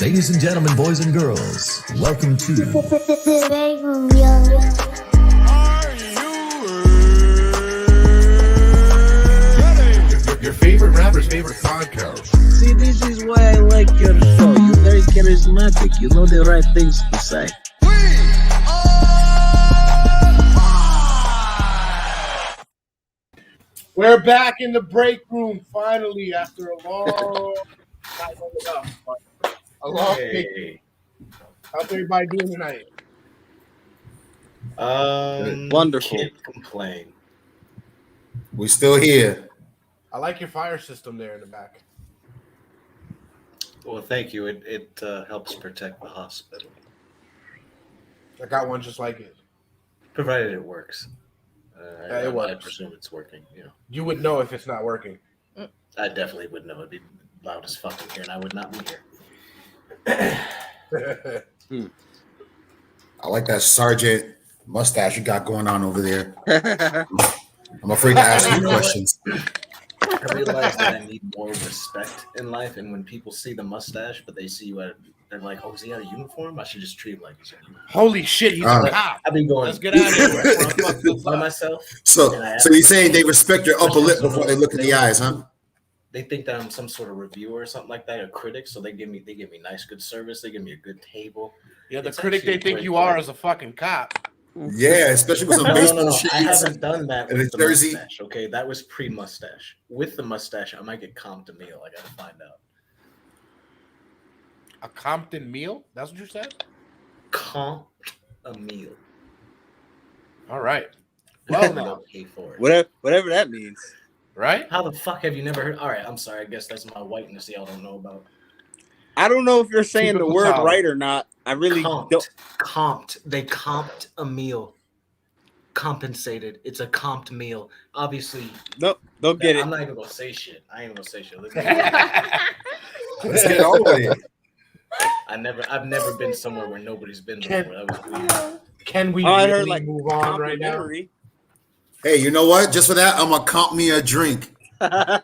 Ladies and gentlemen, boys and girls, welcome to BreakRoom, yo. Your favorite rapper's favorite podcast. See, this is why I like your show. You're very charismatic. You know the right things to say. We're back in the break room finally after a long vacation. How's everybody doing tonight? Wonderful. Can't complain. We still here. I like your fire system there in the back. Well, thank you. It helps protect the hospital, I got one just like it. provided it works. It works. I presume it's working. You know, You would know if it's not working. I definitely would know. It'd be loud as fuck in here, and I would not be here. I like that sergeant mustache you got going on over there. I'm afraid to ask you questions. I realize that I need more respect in life, and when people see the mustache, but they see you at, they're like, "Oh, is he out of uniform? I should just treat him like he's in uniform." Holy shit, he's a cop. I've been going. Let's get out of here. by myself. So you're saying they respect your upper lip before they look in the eyes, huh? They think that I'm some sort of reviewer or something like that, a critic. So they give me nice, good service. They give me a good table. Yeah, the It's critic they actually think great you work. are is a fucking cop. Yeah, especially with some baseball No. shit. I haven't done that And with a the jersey. mustache. Okay, that was pre-mustache. With the mustache, I might get comped a meal. I gotta find out. A Compton meal? That's what you said? Comped a meal. All right. Well, Well, I now, don't pay for it. Whatever that means. right? How the fuck have you never heard? All right, I'm sorry. I guess that's my whiteness y'all don't know about. I don't know if you're saying Keep it the word solid. right or not. I really don't. Comped. They comped a meal. Compensated. It's a comped meal. Obviously, Don't get it. I'm not even gonna say shit. I ain't gonna say shit. Let's get on with it. I've never been somewhere where nobody's been before. That was weird. Can we I really heard like move on right now? complimentary. Hey, you know what? Just for that, I'm gonna comp me a drink. That's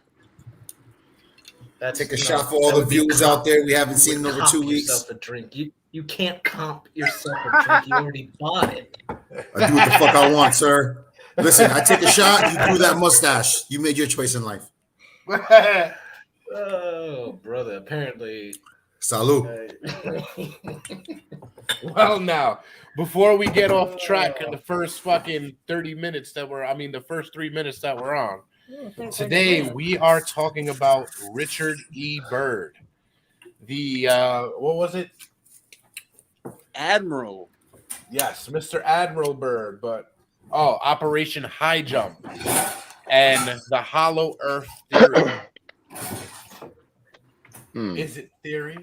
Take a shot for all the viewers out there. We haven't seen in over 2 weeks. Yourself a drink. You can't comp yourself a drink. You already bought it. I do what the fuck I want, sir. Listen, I take a shot. You do that mustache. You made your choice in life. Oh, brother. Apparently. Salud. Well, now, before we get off track in the first fucking 30 minutes the first 3 minutes that we're on, today we are talking about Richard E. Byrd. The, what was it? Admiral. Yes, Mr. Admiral Byrd, but, Operation HighJump and the Hollow Earth Theory. Is it theory?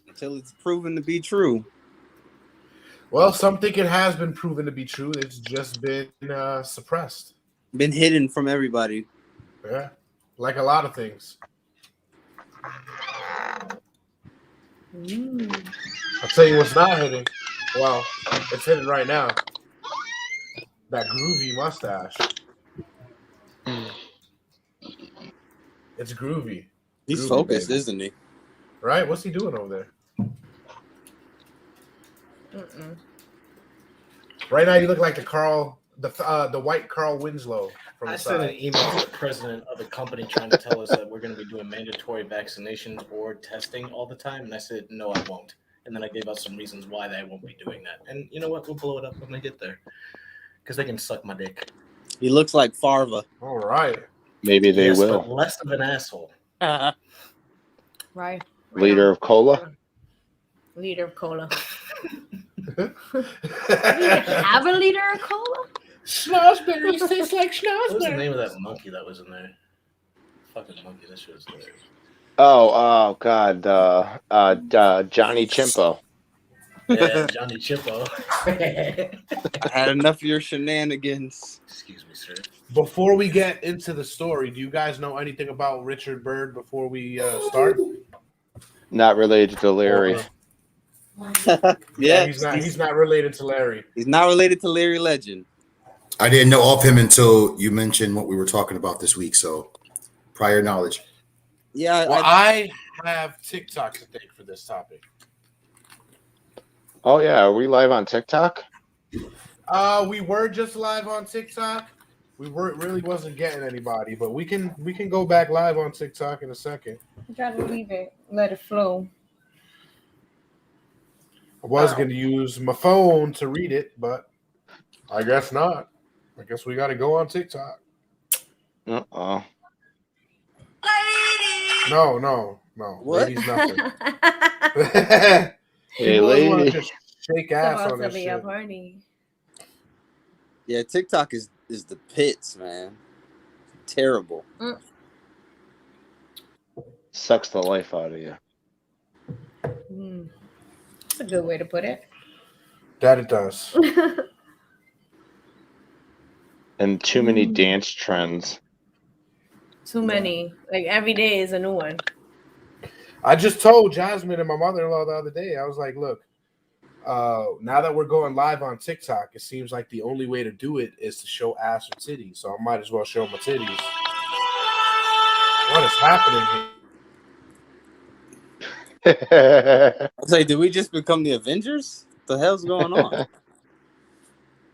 Until it's proven to be true. Well, some think it has been proven to be true. It's just been suppressed. Been hidden from everybody. Yeah, like a lot of things. I'll tell you what's not hidden. Well, it's hidden right now. That groovy mustache. It's groovy. He's Groovy, focused, baby. isn't he? Right? What's he doing over there? Right now, you look like the white Carl Winslow from the I sent an side. email to the president of the company trying to tell us that we're going to be doing mandatory vaccinations or testing all the time. And I said, no, I won't. And then I gave out some reasons why they won't be doing that. And you know what? We'll blow it up when we get there. Because they can suck my dick. He looks like Farva. All right. Maybe they Yes, will. but less of an asshole. Right. Leader of cola. Liter of cola. We have a liter of cola? Schnozberries taste like What was the schnozberries. name of that monkey that was in there? Fucking monkey. That shit was hilarious. Oh God. Johnny Chimpo. Yeah, Johnny Chippo. I had enough of your shenanigans. Excuse me, sir. Before we get into the story, do you guys know anything about Richard Byrd before we start? Not related to Larry. Yeah, he's not related to Larry. He's not related to Larry Legend. I didn't know of him until you mentioned what we were talking about this week. So, prior knowledge. Yeah. Well, I have TikTok to thank for this topic. Oh yeah, are we live on TikTok? We were just live on TikTok. We really wasn't getting anybody, but we can go back live on TikTok in a second. You gotta leave it, let it flow. I was going to use my phone to read it, but I guess not. I guess we got to go on TikTok. Uh-oh. No. What? Ladies, nothing. Hey, People really want to lady. just shake ass About on to this be a shit. party. Yeah, TikTok is the pits, man. Terrible. Sucks the life out of you. That's a good way to put it. That it does. And too many dance trends. Too many. Like every day is a new one. I just told Jasmine and my mother-in-law the other day, I was like, look, now that we're going live on TikTok, it seems like the only way to do it is to show ass or titties. So I might as well show my titties. What is happening here? I was like, did we just become the Avengers? What the hell's going on?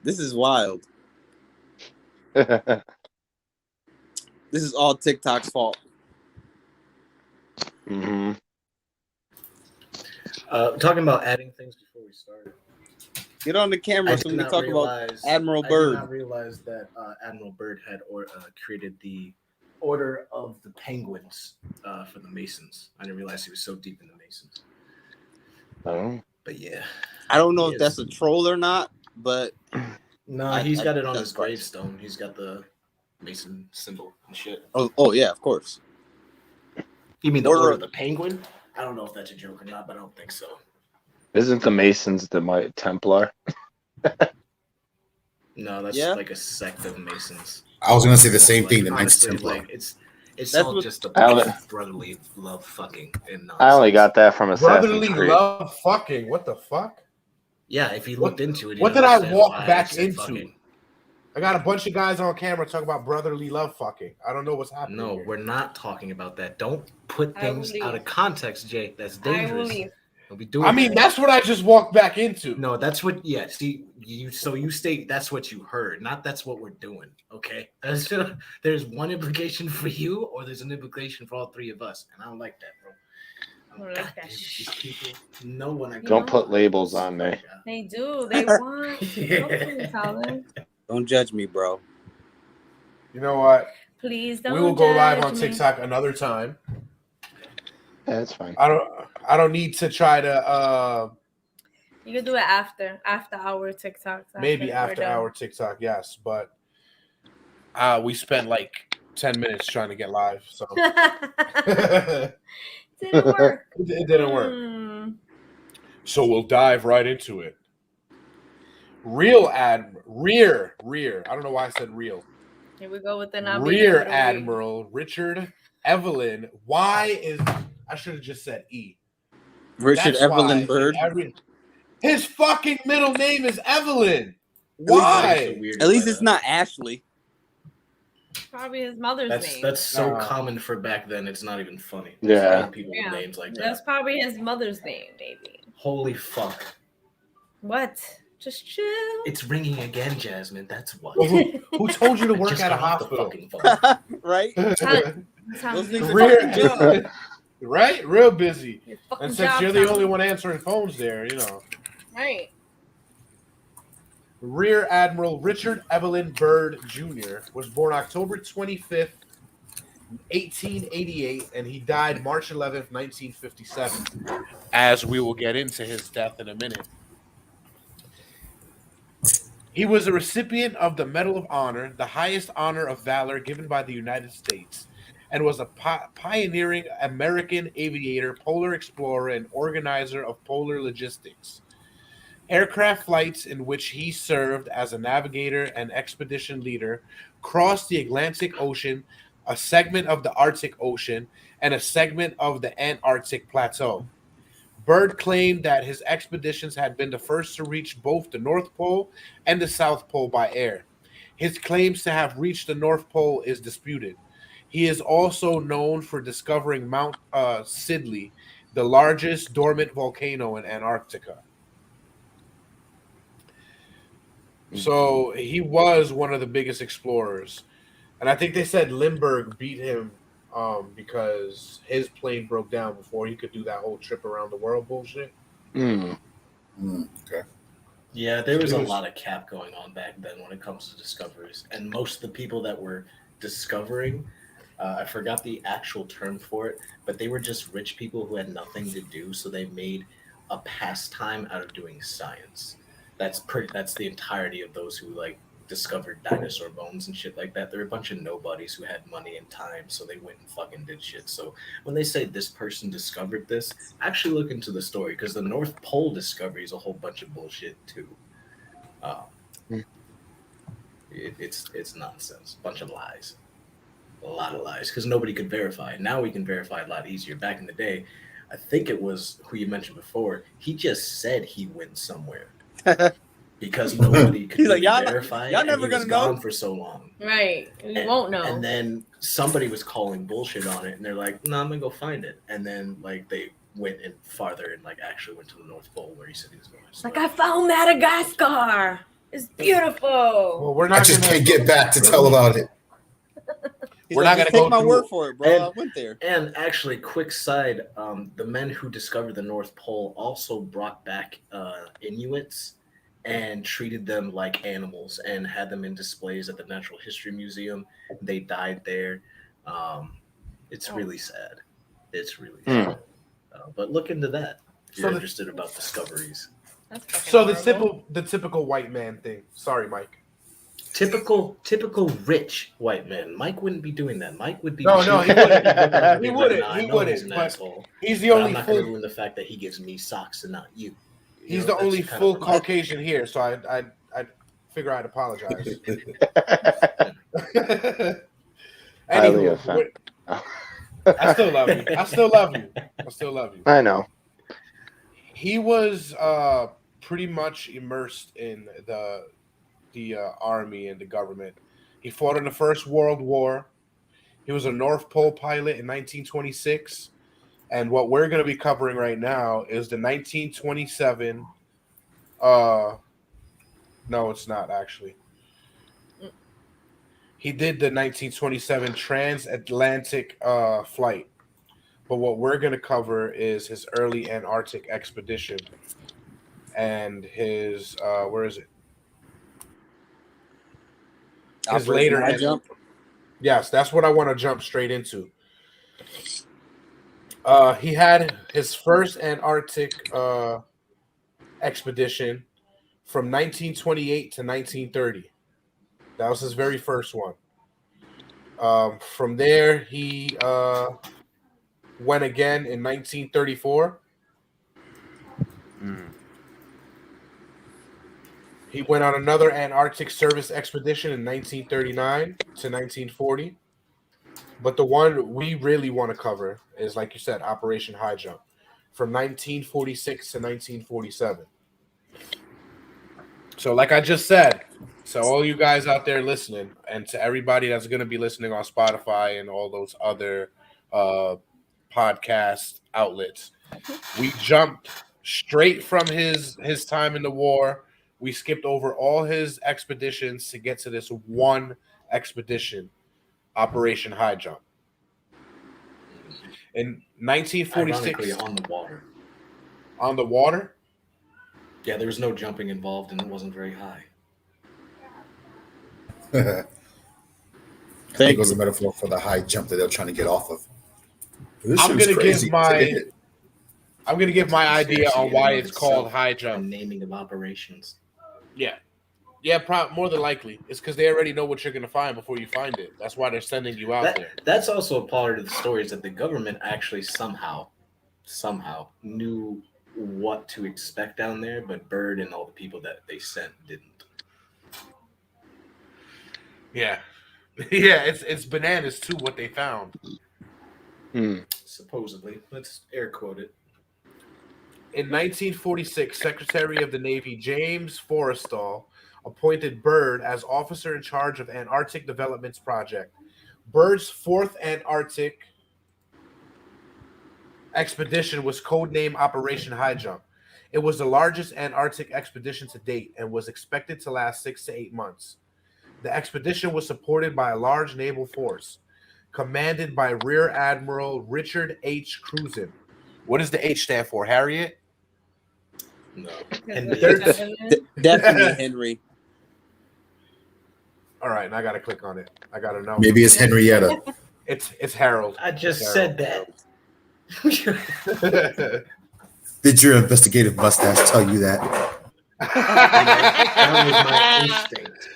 This is wild. Mhm. This is all TikTok's fault. Talking about adding things before we started. Get on the camera so we can talk about Admiral Byrd. I did not realize that Admiral Byrd had created the Order of the Penguins for the Masons. I didn't realize he was so deep in the Masons. Oh. But yeah. I don't know if that's a troll or not, but No, he's got it on his gravestone. He's got the Mason symbol and shit. Oh yeah, of course. You mean the Order of the Penguin? I don't know if that's a joke or not, but I don't think so. Isn't the Masons the Templar? No, that's like a sect of Masons. I was gonna say the same thing. The Knights Honestly, Templar. like it's all just a brotherly love fucking and nonsense. I only got that from Assassin's Brotherly Creed. love fucking. What the fuck? Yeah, if you looked into it. What did I walk back said into? fucking. I got a bunch of guys on camera talking about brotherly love fucking. I don't know what's happening. No, here. we're not talking about that. Don't put things out of context, Jake. That's dangerous. Don't be doing I mean, that's what I just walked back into. No, that's what. Yeah, see, you state that's what you heard, not that's what we're doing. Okay, there's one implication for you, or there's an implication for all three of us, and I don't like that, bro. These people know when I Don't put labels on me. They do. They want. Please, Tyler. Don't judge me, bro. You know what? Please don't. We will go live on judge TikTok another time. Yeah, that's fine. I don't need to try to. You can do it after our TikTok. Maybe after our TikTok, yes, but we spent like 10 minutes trying to get live, so didn't work. It didn't work. So we'll dive right into it. Rear. I don't know why I said real. Here we go with the Rear Admiral Richard Evelyn. I should have just said E. Richard Evelyn Byrd. His fucking middle name is Evelyn. Why? At least it's not Ashley. Probably his mother's name. That's so common for back then. It's not even funny. Yeah. People with names like that. That's probably his mother's name, maybe. Holy fuck. What? Just chill. It's ringing again, Jasmine. That's what. Who told you to work at a hospital? Right? Right? Real busy. And since job you're the time. only one answering phones there, you know. Right. Rear Admiral Richard Evelyn Byrd Jr. was born October 25th, 1888, and he died March 11th, 1957, as we will get into his death in a minute. He was a recipient of the Medal of Honor, the highest honor of valor given by the United States, and was a pioneering American aviator, polar explorer, and organizer of polar logistics. Aircraft flights in which he served as a navigator and expedition leader crossed the Atlantic Ocean, a segment of the Arctic Ocean, and a segment of the Antarctic Plateau. Byrd claimed that his expeditions had been the first to reach both the North Pole and the South Pole by air. His claims to have reached the North Pole is disputed. He is also known for discovering Mount Sidley, the largest dormant volcano in Antarctica. So he was one of the biggest explorers. And I think they said Lindbergh beat him because his plane broke down before he could do that whole trip around the world bullshit. Okay. Yeah, there was a lot of cap going on back then when it comes to discoveries. And most of the people that were discovering, I forgot the actual term for it, but they were just rich people who had nothing to do. So they made a pastime out of doing science. That's the entirety of those who like discovered dinosaur bones and shit like that. They're a bunch of nobodies who had money and time, so they went and fucking did shit. So when they say this person discovered this, actually look into the story because the North Pole discovery is a whole bunch of bullshit too. It's nonsense, bunch of lies, a lot of lies because nobody could verify. Now we can verify a lot easier. Back in the day, I think it was who you mentioned before. He just said he went somewhere. Because nobody could He's like, verify. y'all never and he was gonna know. gone for so long. Right. You won't know. And then somebody was calling bullshit on it, and they're like, "No, I'm gonna go find it." And then like they went in farther and like actually went to the North Pole where he said he was going. Like I found Madagascar. It's beautiful. Well, we're I not just gonna can't get back to tell about it. We're not gonna go take my through- word for it, bro. I went there. And actually, quick side: the men who discovered the North Pole also brought back Inuits and treated them like animals and had them in displays at the Natural History Museum. They died there. It's really sad. It's really sad. But look into that if you're interested about discoveries. So the typical white man thing. Sorry, Mike. Typical rich white man. Mike wouldn't be doing that. Mike would be. No, he wouldn't. He wouldn't. He wouldn't. But he's the only I'm not going to full. ruin the fact that he gives me socks and not you. He's the only full Caucasian here, so I figure I'd apologize. Highly Anywho, offended. I still love you. I still love you. I still love you. I know. He was pretty much immersed in the army and the government. He fought in the First World War. He was a North Pole pilot in 1926. And what we're going to be covering right now is the 1927. No, it's not actually. He did the 1927 transatlantic flight. But what we're going to cover is his early Antarctic expedition and his where is it? His later HighJump. Yes, that's what I want to jump straight into. He had his first Antarctic expedition from 1928 to 1930. That was his very first one. From there, he went again in 1934. He went on another Antarctic service expedition in 1939 to 1940. But the one we really want to cover is, like you said, Operation HighJump from 1946 to 1947. So like I just said, so all you guys out there listening, and to everybody that's going to be listening on Spotify and all those other podcast outlets, we jumped straight from his time in the war. We skipped over all his expeditions to get to this one expedition, Operation HighJump. In 1946, Ironically, on the water. On the water? Yeah, there was no jumping involved, and it wasn't very high. I think it was a metaphor for the high jump that they're trying to get off of. I'm gonna give my idea on why it's called HighJump. Naming of operations. Yeah, more than likely. It's because they already know what you're going to find before you find it. That's why they're sending you out there. That's also a part of the story is that the government actually somehow knew what to expect down there, but Byrd and all the people that they sent didn't. Yeah. Yeah, it's bananas too what they found. Supposedly. Let's air quote it. In 1946, Secretary of the Navy James Forrestal appointed Byrd as officer in charge of Antarctic Developments Project. Byrd's fourth Antarctic expedition was codenamed Operation HighJump. It was the largest Antarctic expedition to date and was expected to last 6 to 8 months. The expedition was supported by a large naval force, commanded by Rear Admiral Richard H. Cruzen. What does the H stand for? Harriet? No. Definitely Henry. All right, and I gotta click on it. I gotta know. Maybe it's Henrietta. It's Harold. I just It's said that. Harold. Did your investigative mustache tell you that? That was my instinct.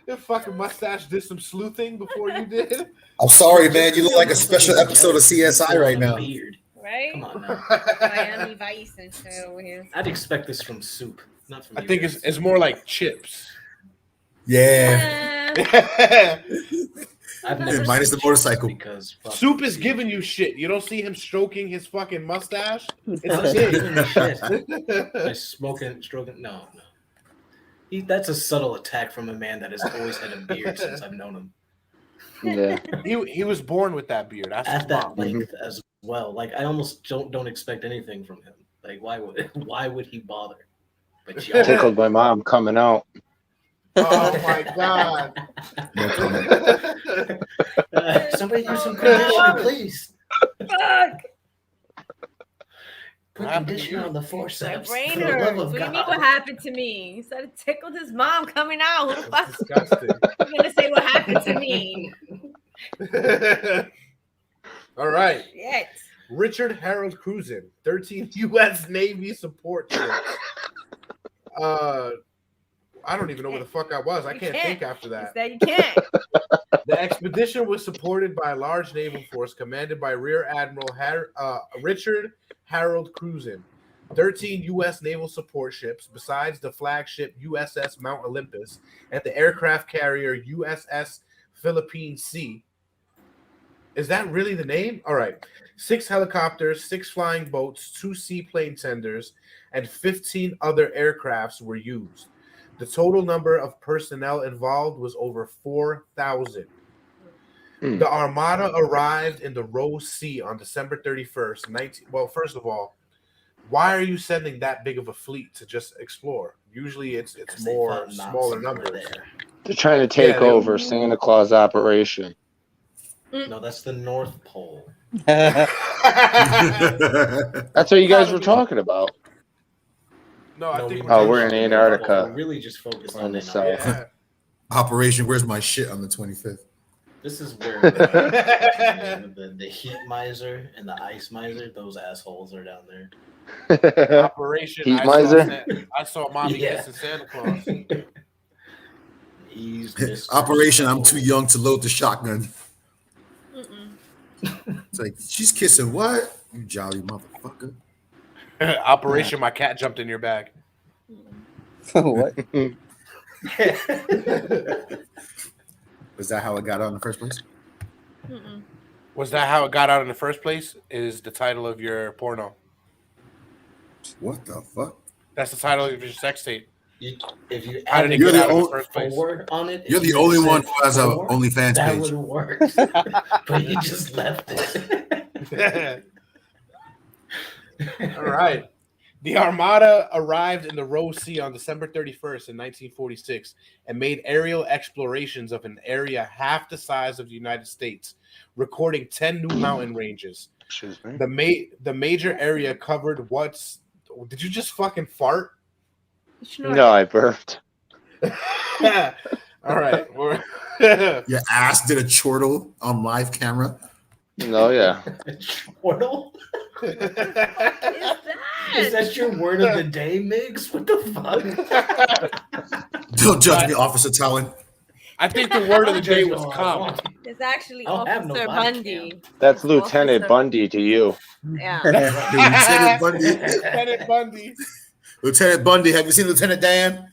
Your fucking mustache did some sleuthing before you did. I'm sorry, man. You look like a special episode of CSI right now. Weird. Right? Come on now. Miami Vice and shit over here. I'd expect this from Soup, not from I you think guys. it's more like chips. Yeah. I've never Minus seen the motorcycle. because Soup is giving you shit. You don't see him stroking his fucking mustache. It's It's big. giving me shit. By stroking. No. That's a subtle attack from a man that has always had a beard since I've known him. Yeah. He was born with that beard. That's his At that mom. length as well. Like I almost don't expect anything from him. Like why would he bother? But y'all, Tickled my mom coming out. Oh my god. No comment. somebody do some conditioner, please. Fuck! Put conditioner on the My forceps. brain for the love hurts. of What do you mean God. what happened to me? You said it tickled his mom coming out. Who the fuck That's disgusting. is gonna say what happened to me? All right. Shit. Richard Harold Cruzen, 13 U.S. Navy support ships. I don't even know where the fuck I was. I You can't can't. think after You that. said you can't. The expedition was supported by a large naval force commanded by Rear Admiral Richard Harold Cruzen. 13 U.S. naval support ships, besides the flagship USS Mount Olympus and the aircraft carrier USS Philippine Sea. Is that really the name? All right. 6 helicopters, 6 flying boats, 2 seaplane tenders, and 15 other aircrafts were used. The total number of personnel involved was over 4,000. The Armada arrived in the Ross Sea on December 31st. Well, first of all, why are you sending that big of a fleet to just explore? Usually it's They more thought not smaller somewhere numbers. there. They're trying to take Yeah, they- over Santa Claus operation. No, that's the North Pole. That's what you guys were talking about. No, I No, think we Oh, were we're in talking Antarctica. about- we're really just focused On on the the south. yeah. Operation Where's My Shit on the 25th. This is where the heat miser and the ice miser, those assholes are down there. Operation Heat I miser? I saw mommy Yeah. kissing Santa Claus. He's Mr. Operation I'm Too Young to Load the Shotgun. Mm-mm. It's like, she's kissing what? You jolly motherfucker. Operation My Cat Jumped in Your Bag. What? Was that how it got out in the first place? Mm-mm. Was that how it got out in the first place? Is the title of your porno? What the fuck? That's the title of your sex tape. If you How did it You're get the out in the only- first place? forward on it, You're if the you only said one who has a four, OnlyFans that page. would have worked. But you just left it. All right. The Armada arrived in the Ross Sea on December 31st in 1946 and made aerial explorations of an area half the size of the United States, recording 10 new mountain ranges. Excuse me. The major area covered what's... Did you just fucking fart? No, I burped. All right. Your ass did a chortle on live camera. No, yeah. Chortle? What is that? Is that your word of the day, Migs? What the fuck? Don't judge me, Officer Talon. I think the word of the day was cum. It's actually I don't have no Officer body Bundy. That's Lieutenant Officer- Bundy to you. Yeah. Lieutenant Bundy. Lieutenant Bundy. Lieutenant Bundy. Have you seen Lieutenant Dan?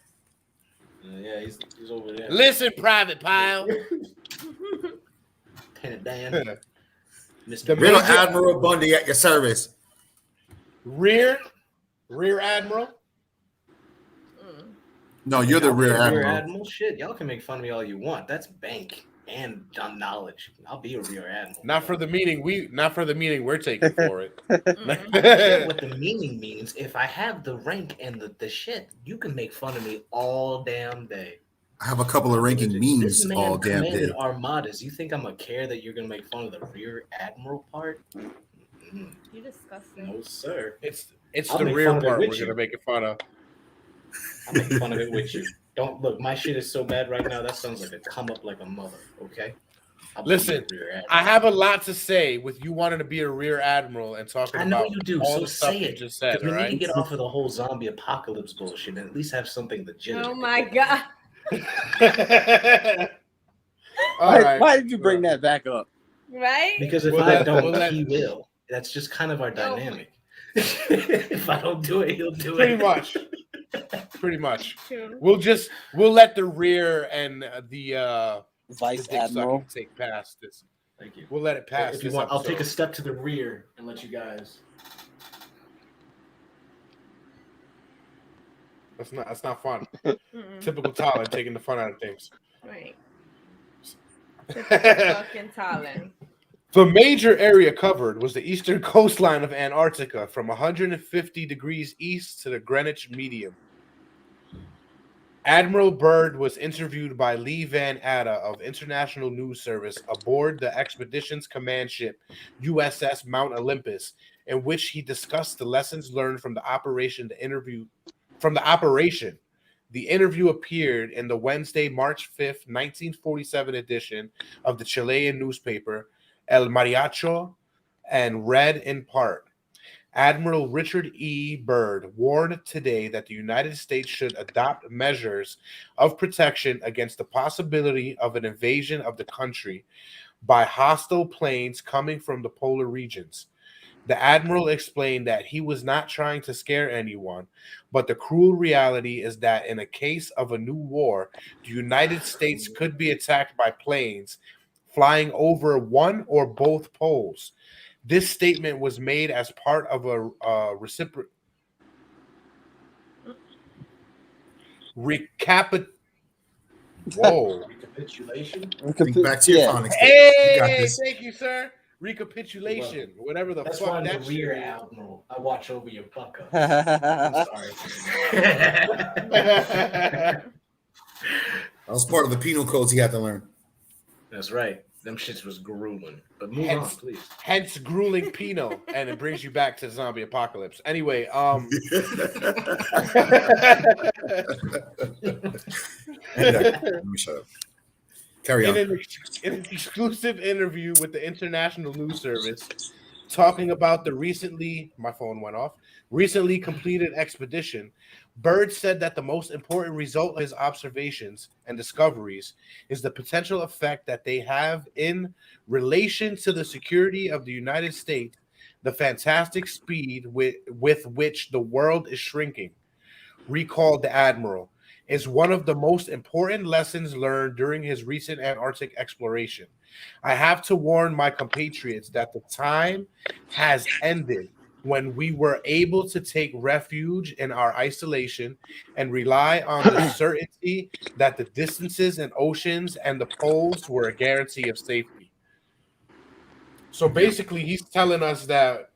Yeah, he's over there. Listen, Private Pile. Lieutenant Dan. Mr. The Real Major- Admiral Bundy at your service. Rear Admiral. No, you're the Rear Rear Admiral. Admiral. Shit, y'all can make fun of me all you want. That's bank. and knowledge. I'll be a rear admiral. Not for the meaning we're taking for it. I don't care what the meaning means. If I have the rank and the shit, you can make fun of me all damn day. I have a couple of ranking memes This man all damn commanded day. armadas. You think I'm gonna care that you're gonna make fun of the rear admiral part? You disgusting. No, sir. It's I'll the make rear fun of it part with we're you. gonna make it fun of. I'm making fun of it with you. Don't look. My shit is so bad right now. That sounds like a come up like a mother. Okay. I'll be Listen, a rear admiral. I have a lot to say with you wanting to be a rear admiral and talking I know about you do. all So the stuff say you it. just said. We All need to right. get off of the whole zombie apocalypse bullshit and at least have something legitimate. Oh my god. All right. Why did you bring that back up? Right? Because if I don't, he will. That's just kind of our dynamic. If I don't do it, he'll do Pretty it. much. Pretty much. True. We'll let the rear and the Vice dick Admiral. sucking take past this. Thank you. We'll let it pass. If you this want, I'll take a episode. step to the rear and let you guys. That's not fun. Mm-mm. Typical Tyler taking the fun out of things. Right. Fucking talent. The major area covered was the eastern coastline of Antarctica from 150 degrees east to the Greenwich median. Admiral Byrd was interviewed by Lee Van Atta of International News Service aboard the expedition's command ship USS Mount Olympus, in which he discussed the lessons learned from the operation. The interview appeared in the Wednesday, March 5th, 1947 edition of the Chilean newspaper El Mariacho and read in part, Admiral Richard E. Byrd warned today that the United States should adopt measures of protection against the possibility of an invasion of the country by hostile planes coming from the polar regions. The Admiral explained that he was not trying to scare anyone, but the cruel reality is that in a case of a new war, the United States could be attacked by planes flying over one or both poles. This statement was made as part of a Recapitulation. Think back to your phonics. You got Hey, this. thank you, sir. Recapitulation, whatever the That's fuck why I'm that the shit rear is. admiral. I watch over your buck up. I'm sorry. That was part of the penal codes he had to learn. That's right. Them shits was grueling. But move on, please. Hence grueling Pinot, and it brings you back to the zombie apocalypse. Anyway, Let me shut up. Carry on. in an exclusive interview with the International News Service, talking about the recently completed expedition, Byrd said that the most important result of his observations and discoveries is the potential effect that they have in relation to the security of the United States, the fantastic speed with which the world is shrinking. Recalled the Admiral, is one of the most important lessons learned during his recent Antarctic exploration. I have to warn my compatriots that the time has ended when we were able to take refuge in our isolation and rely on the certainty that the distances and oceans and the poles were a guarantee of safety. So basically, he's telling us that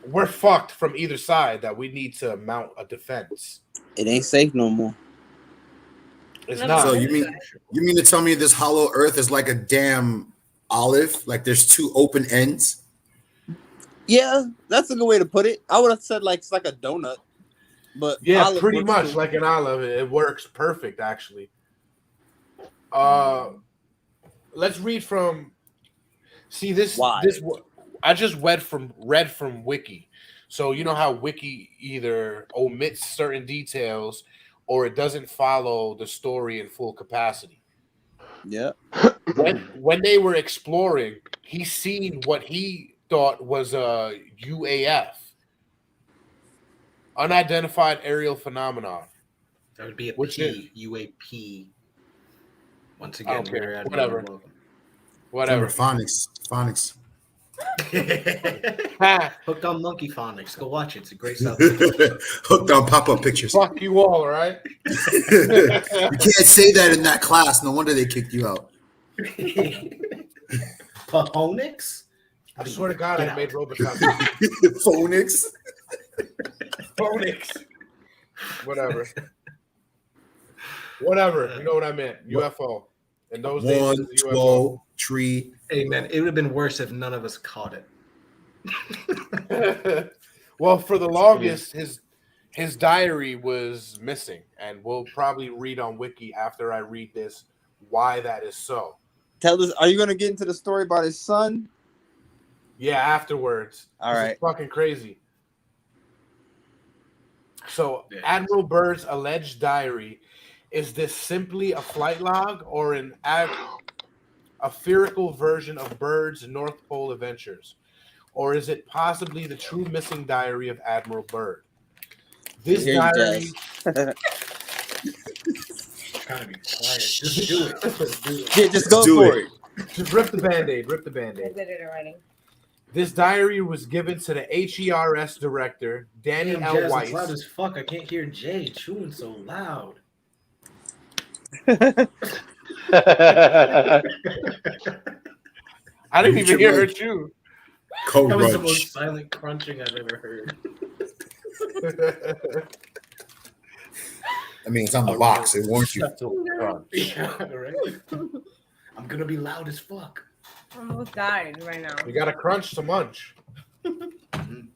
we're fucked from either side, that we need to mount a defense. It ain't safe no more. It's not. So you mean to tell me this hollow earth is like a damn olive? Like there's two open ends? Yeah, that's a good way to put it. I would have said like it's like a donut, but Yeah, olive pretty works much too. like an olive. It works perfect, actually. Let's read from. See this. Why? This I just read from Wiki. So you know how Wiki either omits certain details or it doesn't follow the story in full capacity. Yeah. When they were exploring, he seen what he thought was a UAF, unidentified aerial phenomenon. That would be a Which P, UAP. Once I again, don't care. rear admiral, Whatever. you're welcome. Whatever. Phonics. Hooked on Monkey Phonics. Go watch it. It's a great stuff. Hooked on pop-up pictures. Fuck you all right? You can't say that in that class. No wonder they kicked you out. Pahonix? I swear to God, I made Robocop. Phonix. Phonix. Whatever. Whatever. You know what I meant. UFO. In those days, it 1, was UFO. 12, 3. Hey man, it would have been worse if none of us caught it. Well, for the longest, his diary was missing, and we'll probably read on Wiki after I read this why that is so. Tell us, are you gonna get into the story about his son? Yeah, afterwards. All This right. is fucking crazy. So, Yeah. Admiral Byrd's alleged diary, is this simply a flight log or a theoretical version of Byrd's North Pole adventures? Or is it possibly the true missing diary of Admiral Byrd? This Here you diary... Trying to be quiet. Just do it. Just do it. Yeah, just go do for it. it. Just rip the Band-Aid. Rip the Band-Aid. This diary was given to the HERS director, Danny Damn, L. Jazz, it's Weiss. loud as fuck. I can't hear Jay chewing so loud. I didn't even hear her chew. Cold That was the Crunch. most silent crunching I've ever heard. I mean, it's on the box. It warns you. Yeah, right? I'm gonna be loud as fuck. I'm almost dying right now. You gotta crunch to munch. The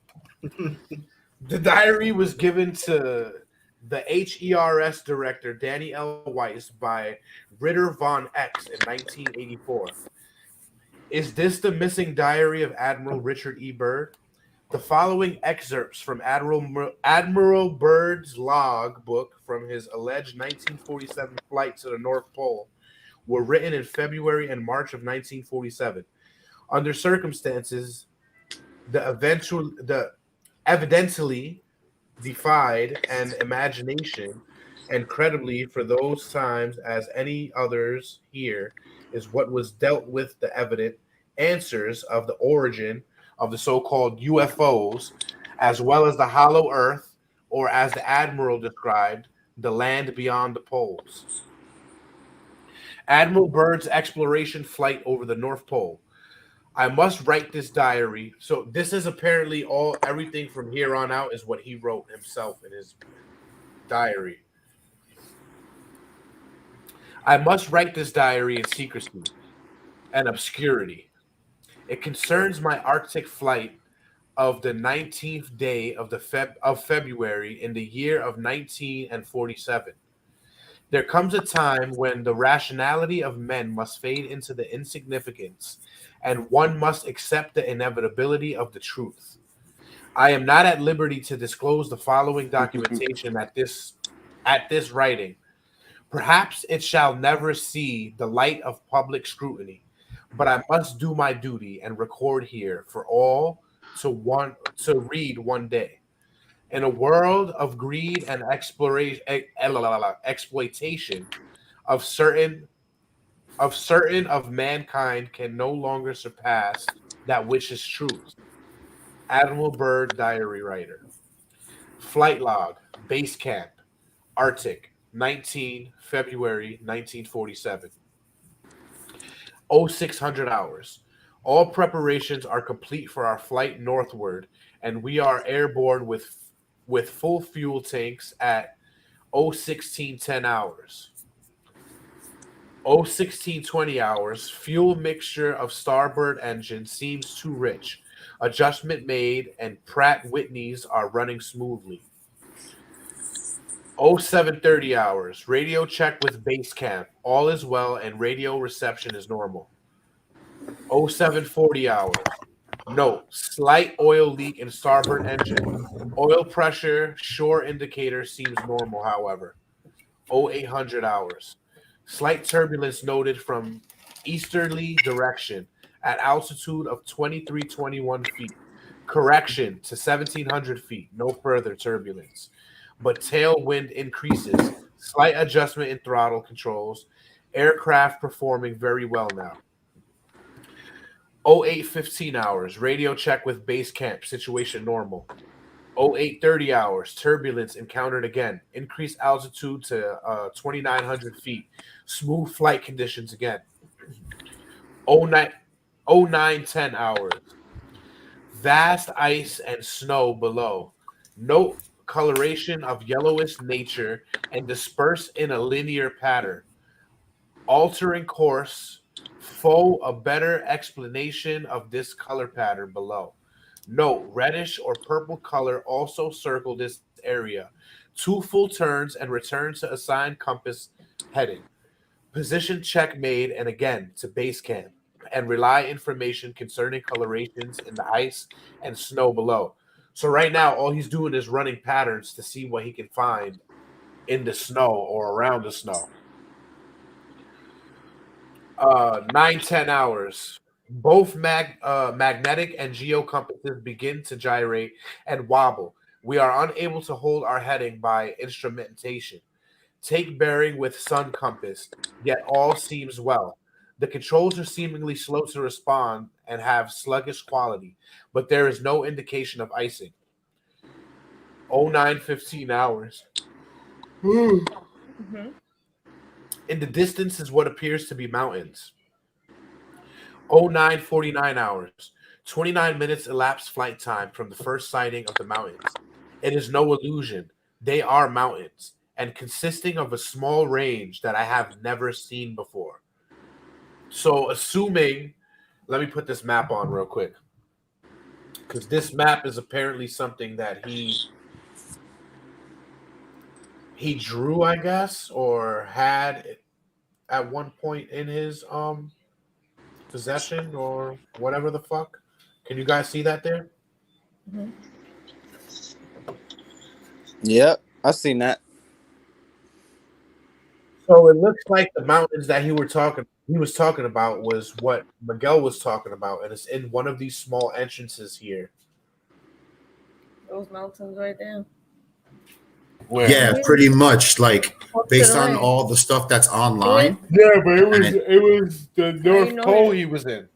diary was given to the HERS director, Danny L. Weiss, by Ritter von X in 1984. Is this the missing diary of Admiral Richard E. Byrd? The following excerpts from Admiral Byrd's log book from his alleged 1947 flight to the North Pole were written in February and March of 1947. Under circumstances, the evidently defied an imagination, and credibly for those times as any others here is what was dealt with the evident answers of the origin of the so-called UFOs, as well as the hollow earth, or as the Admiral described, the land beyond the poles. Admiral Byrd's exploration flight over the North Pole. I must write this diary. So this is apparently everything from here on out is what he wrote himself in his diary. I must write this diary in secrecy and obscurity. It concerns my Arctic flight of the 19th day of February in the year of 1947. There comes a time when the rationality of men must fade into the insignificance, and one must accept the inevitability of the truth. I am not at liberty to disclose the following documentation at this writing. Perhaps it shall never see the light of public scrutiny, but I must do my duty and record here for all to read one day. In a world of greed and exploitation of certain of mankind can no longer surpass that which is truth. Admiral Byrd, diary writer. Flight log, base camp, Arctic, 19 February 1947. 0600 hours. All preparations are complete for our flight northward, and we are airborne with full fuel tanks at 1610 hours. 1620 hours. Fuel mixture of starboard engine seems too rich. Adjustment made, and Pratt Whitneys are running smoothly. 0730 hours. Radio check with base camp. All is well, and radio reception is normal. 0740 hours. Note, slight oil leak in starboard engine. Oil pressure, shore indicator seems normal, however. 0800 hours. Slight turbulence noted from easterly direction at altitude of 2321 feet. Correction to 1700 feet. No further turbulence. But tailwind increases. Slight adjustment in throttle controls. Aircraft performing very well now. 0815 hours. Radio check with base camp. Situation normal. 0830 hours. Turbulence encountered again. Increased altitude to 2,900 feet. Smooth flight conditions again. 09:10 hours. Vast ice and snow below. Note coloration of yellowish nature and dispersed in a linear pattern. Altering course. Foe a better explanation of this color pattern below. Note reddish or purple color also circle this area. 2 full turns and return to assigned compass heading. Position check made and again to base camp and rely information concerning colorations in the ice and snow below. So right now, all he's doing is running patterns to see what he can find in the snow or around the snow. 9-10 hours. Both magnetic and geo compasses begin to gyrate and wobble. We are unable to hold our heading by instrumentation. Take bearing with sun compass, yet all seems well. The controls are seemingly slow to respond and have sluggish quality, but there is no indication of icing. 09:15 hours. Mm-hmm. In the distance is what appears to be mountains. 09:49 hours. 29 minutes elapsed flight time from the first sighting of the mountains. It is no illusion. They are mountains and consisting of a small range that I have never seen before. So assuming, let me put this map on real quick. Because this map is apparently something that he drew, I guess, or had at one point in his possession or whatever the fuck. Can you guys see that there? Mm-hmm. Yep, I've seen that. So it looks like the mountains that he was talking about was what Miguel was talking about, and it's in one of these small entrances here. Those mountains right there. Where? Yeah, pretty much. Like Up to based the on right. all the stuff that's online. Yeah, but it And was the North know Pole it? he was in.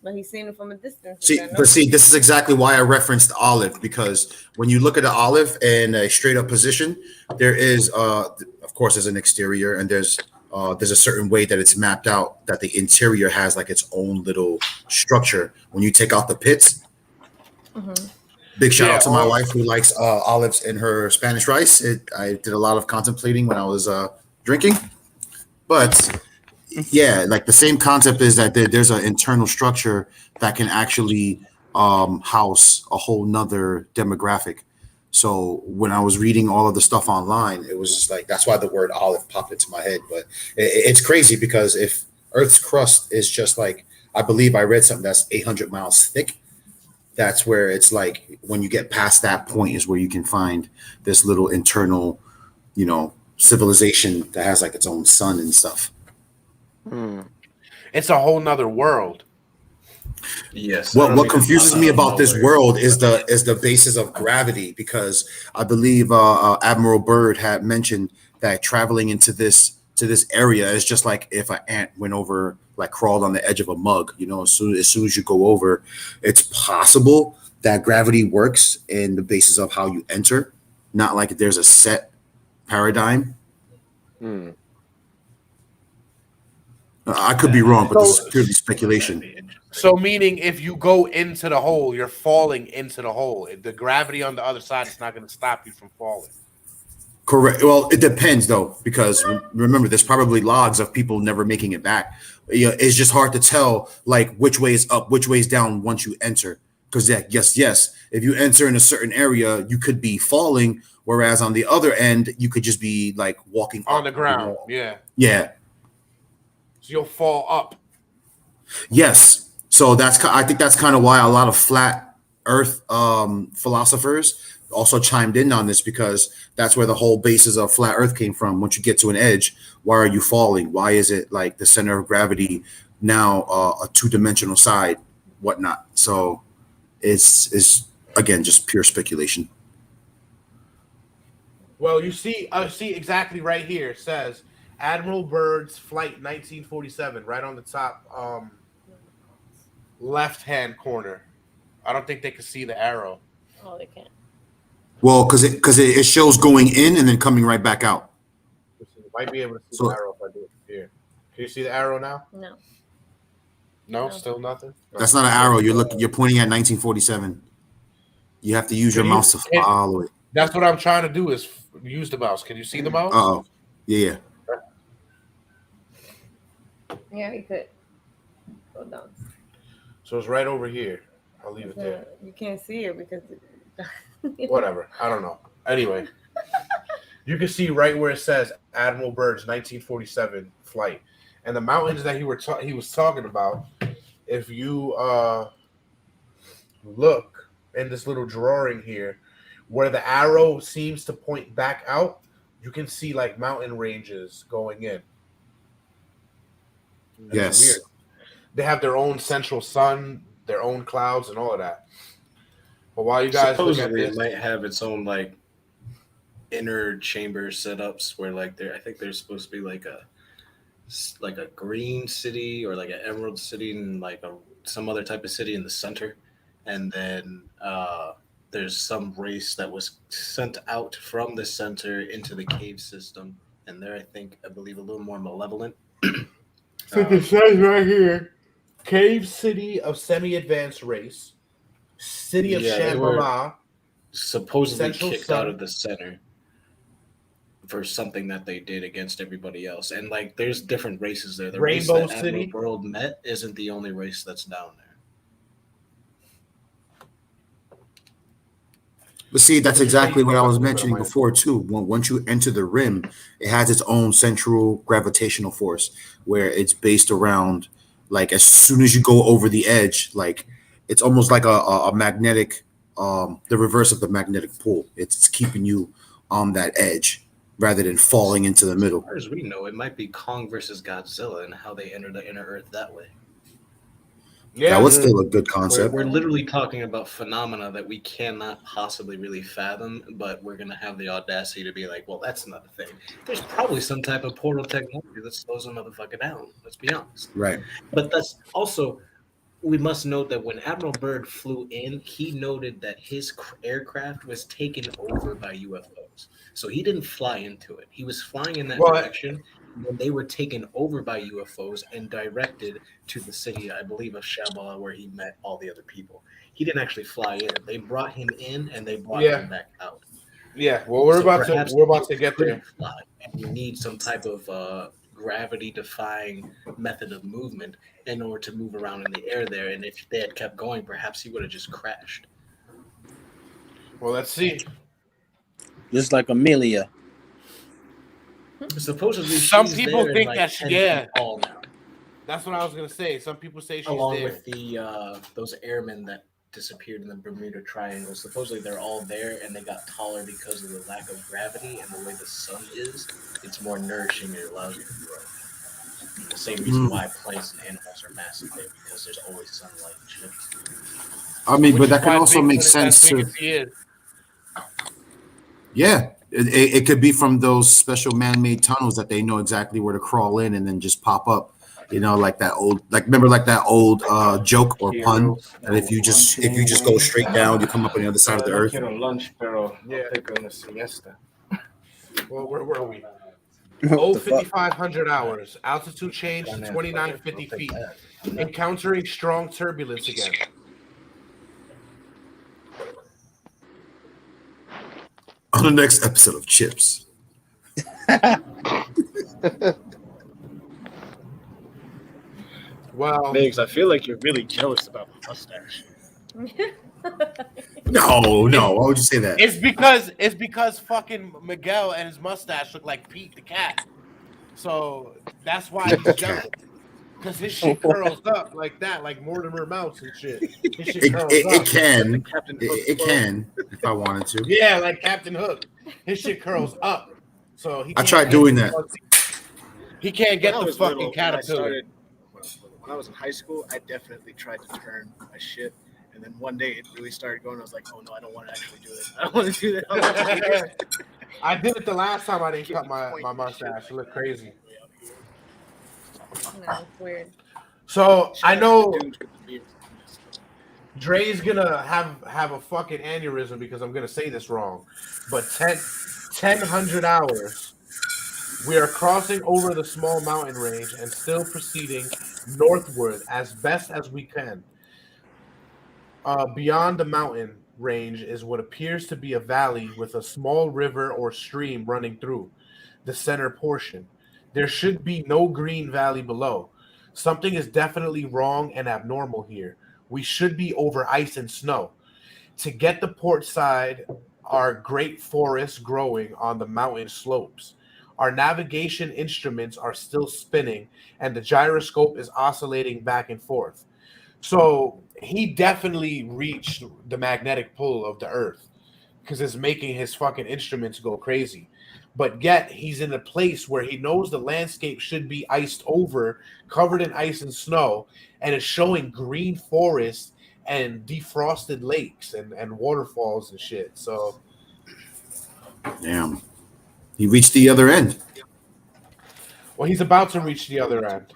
But he's seen it from a distance. See, this is exactly why I referenced olive, because when you look at the olive in a straight up position, there is, of course, there's an exterior, and there's a certain way that it's mapped out that the interior has like its own little structure. When you take out the pits, big shout out to my wife who likes olives in her Spanish rice. I did a lot of contemplating when I was drinking, but. Yeah, like the same concept is that there's an internal structure that can actually house a whole nother demographic. So when I was reading all of the stuff online, it was just like, that's why the word olive popped into my head. But it's crazy because if Earth's crust is just like, I believe I read something that's 800 miles thick, that's where it's like when you get past that point is where you can find this little internal, civilization that has like its own sun and stuff. It's a whole nother world. Yes. What confuses me about this world is the basis of gravity, because I believe Admiral Byrd had mentioned that traveling into this area is just like if an ant went over, like crawled on the edge of a mug. As soon as you go over, it's possible that gravity works in the basis of how you enter, not like there's a set paradigm. I could be wrong, but this is purely speculation. So meaning if you go into the hole, you're falling into the hole. The gravity on the other side is not going to stop you from falling. Correct. Well, it depends though, because remember, there's probably logs of people never making it back. It's just hard to tell like which way is up, which way is down once you enter. Because yes, if you enter in a certain area, you could be falling, whereas on the other end, you could just be like walking on the ground. Yeah. So you'll fall up. Yes. So I think that's kind of why a lot of flat Earth philosophers also chimed in on this, because that's where the whole basis of flat Earth came from. Once you get to an edge, why are you falling? Why is it like the center of gravity now a two-dimensional side, whatnot? So it's again just pure speculation. Well, I see exactly right here. It says Admiral Byrd's flight 1947, right on the top left-hand corner. I don't think they can see the arrow. Oh, they can't. Well, because it shows going in and then coming right back out. You might be able to see the arrow if I do it here. Can you see the arrow now? No. No, No. still nothing. That's not an arrow. You're pointing at 1947. You have to use your mouse to follow it. That's what I'm trying to do is use the mouse. Can you see the mouse? Oh, yeah. Yeah, you could. Go down. So it's right over here. I'll leave it there. You can't see it because. Whatever. I don't know. Anyway, you can see right where it says Admiral Byrd's 1947 flight, and the mountains that he was talking about. If you look in this little drawing here, where the arrow seems to point back out, you can see like mountain ranges going in. And Yes. it's weird. They have their own central sun, their own clouds, and all of that. But while you guys look at Supposedly this, it might have its own like inner chamber setups where like I think there's supposed to be like a green city or like an emerald city and like some other type of city in the center, and then there's some race that was sent out from the center into the cave system, and they're I believe a little more malevolent. so it says right here, Cave City of Semi-Advanced Race, City of they were Shambhala, supposedly Central kicked Sun. out of the center for something that they did against everybody else. And like there's different races there. The Rainbow race that City. Admiral World met isn't the only race that's down there. But see, that's exactly what I was mentioning before too. Once you enter the rim, it has its own central gravitational force where it's based around, like, as soon as you go over the edge, like it's almost like a magnetic, the reverse of the magnetic pull. It's keeping you on that edge rather than falling into the middle. As far as we know, it might be Kong versus Godzilla and how they enter the inner Earth that way. Yeah, That was still a good concept. We're literally talking about phenomena that we cannot possibly really fathom, but we're going to have the audacity to be like, well, that's not a thing. There's probably some type of portal technology that slows a motherfucker down. Let's be honest. Right. But that's also, we must note that when Admiral Byrd flew in, he noted that his aircraft was taken over by UFOs. So he didn't fly into it. He was flying in that direction when they were taken over by UFOs and directed to the city, I believe, of Shambhala, where he met all the other people. He didn't actually fly in. They brought him in and they brought him back out. Yeah, well, we're about to get there. Fly, and you need some type of gravity-defying method of movement in order to move around in the air there. And if they had kept going, perhaps he would have just crashed. Well, let's see. Just like Amelia. Supposedly, some she's people there think and, that like, 10 yeah. feet tall now. That's what I was gonna say. Some people say she's Along there. with the those airmen that disappeared in the Bermuda Triangle. Supposedly they're all there and they got taller because of the lack of gravity and the way the sun is. It's more nourishing and it allows you to grow. The same reason why plants and animals are massive there, because there's always sunlight and shit. I mean, Which but that is can why also Bigfoot make is sense as big to. as he is. Yeah, it could be from those special man-made tunnels that they know exactly where to crawl in and then just pop up. You know, like that old, remember that old joke or pun that if you just go straight down, you come up on the other side of the earth. lunch, pero Yeah. take una siesta. Well, where were we? Oh, 5,500 hours. Altitude change to 2,950 feet. Encountering strong turbulence again. On the next episode of Chips. Well, Migs, I feel like you're really jealous about my mustache. No. Why would you say that? it's because fucking Miguel and his mustache look like Pete the cat. So that's why he's jealous. Because his shit curls up like that, like Mortimer Mouse and shit. His shit curls up. It can. Captain Hook It can if I wanted to. Yeah, like Captain Hook. His shit curls up. So he I can't tried get doing the that. He can't get the fucking When caterpillar. I was in high school, I definitely tried to turn my shit. And then one day it really started going. I was like, oh no, I don't want to actually do it. I don't want to do that. I did it the last time I didn't cut my mustache. It looked crazy. No, it's weird. So I know Dre's gonna have a fucking aneurysm because I'm gonna say this wrong. But 1,000 hours We are crossing over the small mountain range and still proceeding northward as best as we can. Beyond the mountain range is what appears to be a valley with a small river or stream running through the center portion. There should be no green valley below. Something is definitely wrong and abnormal here. We should be over ice and snow. To get the port side are great forests growing on the mountain slopes. Our navigation instruments are still spinning and the gyroscope is oscillating back and forth. So he definitely reached the magnetic pull of the earth because it's making his fucking instruments go crazy. But yet he's in a place where he knows the landscape should be iced over, covered in ice and snow, and it's showing green forests and defrosted lakes and waterfalls and shit. So Damn. He reached the other end. well, he's about to reach the other end.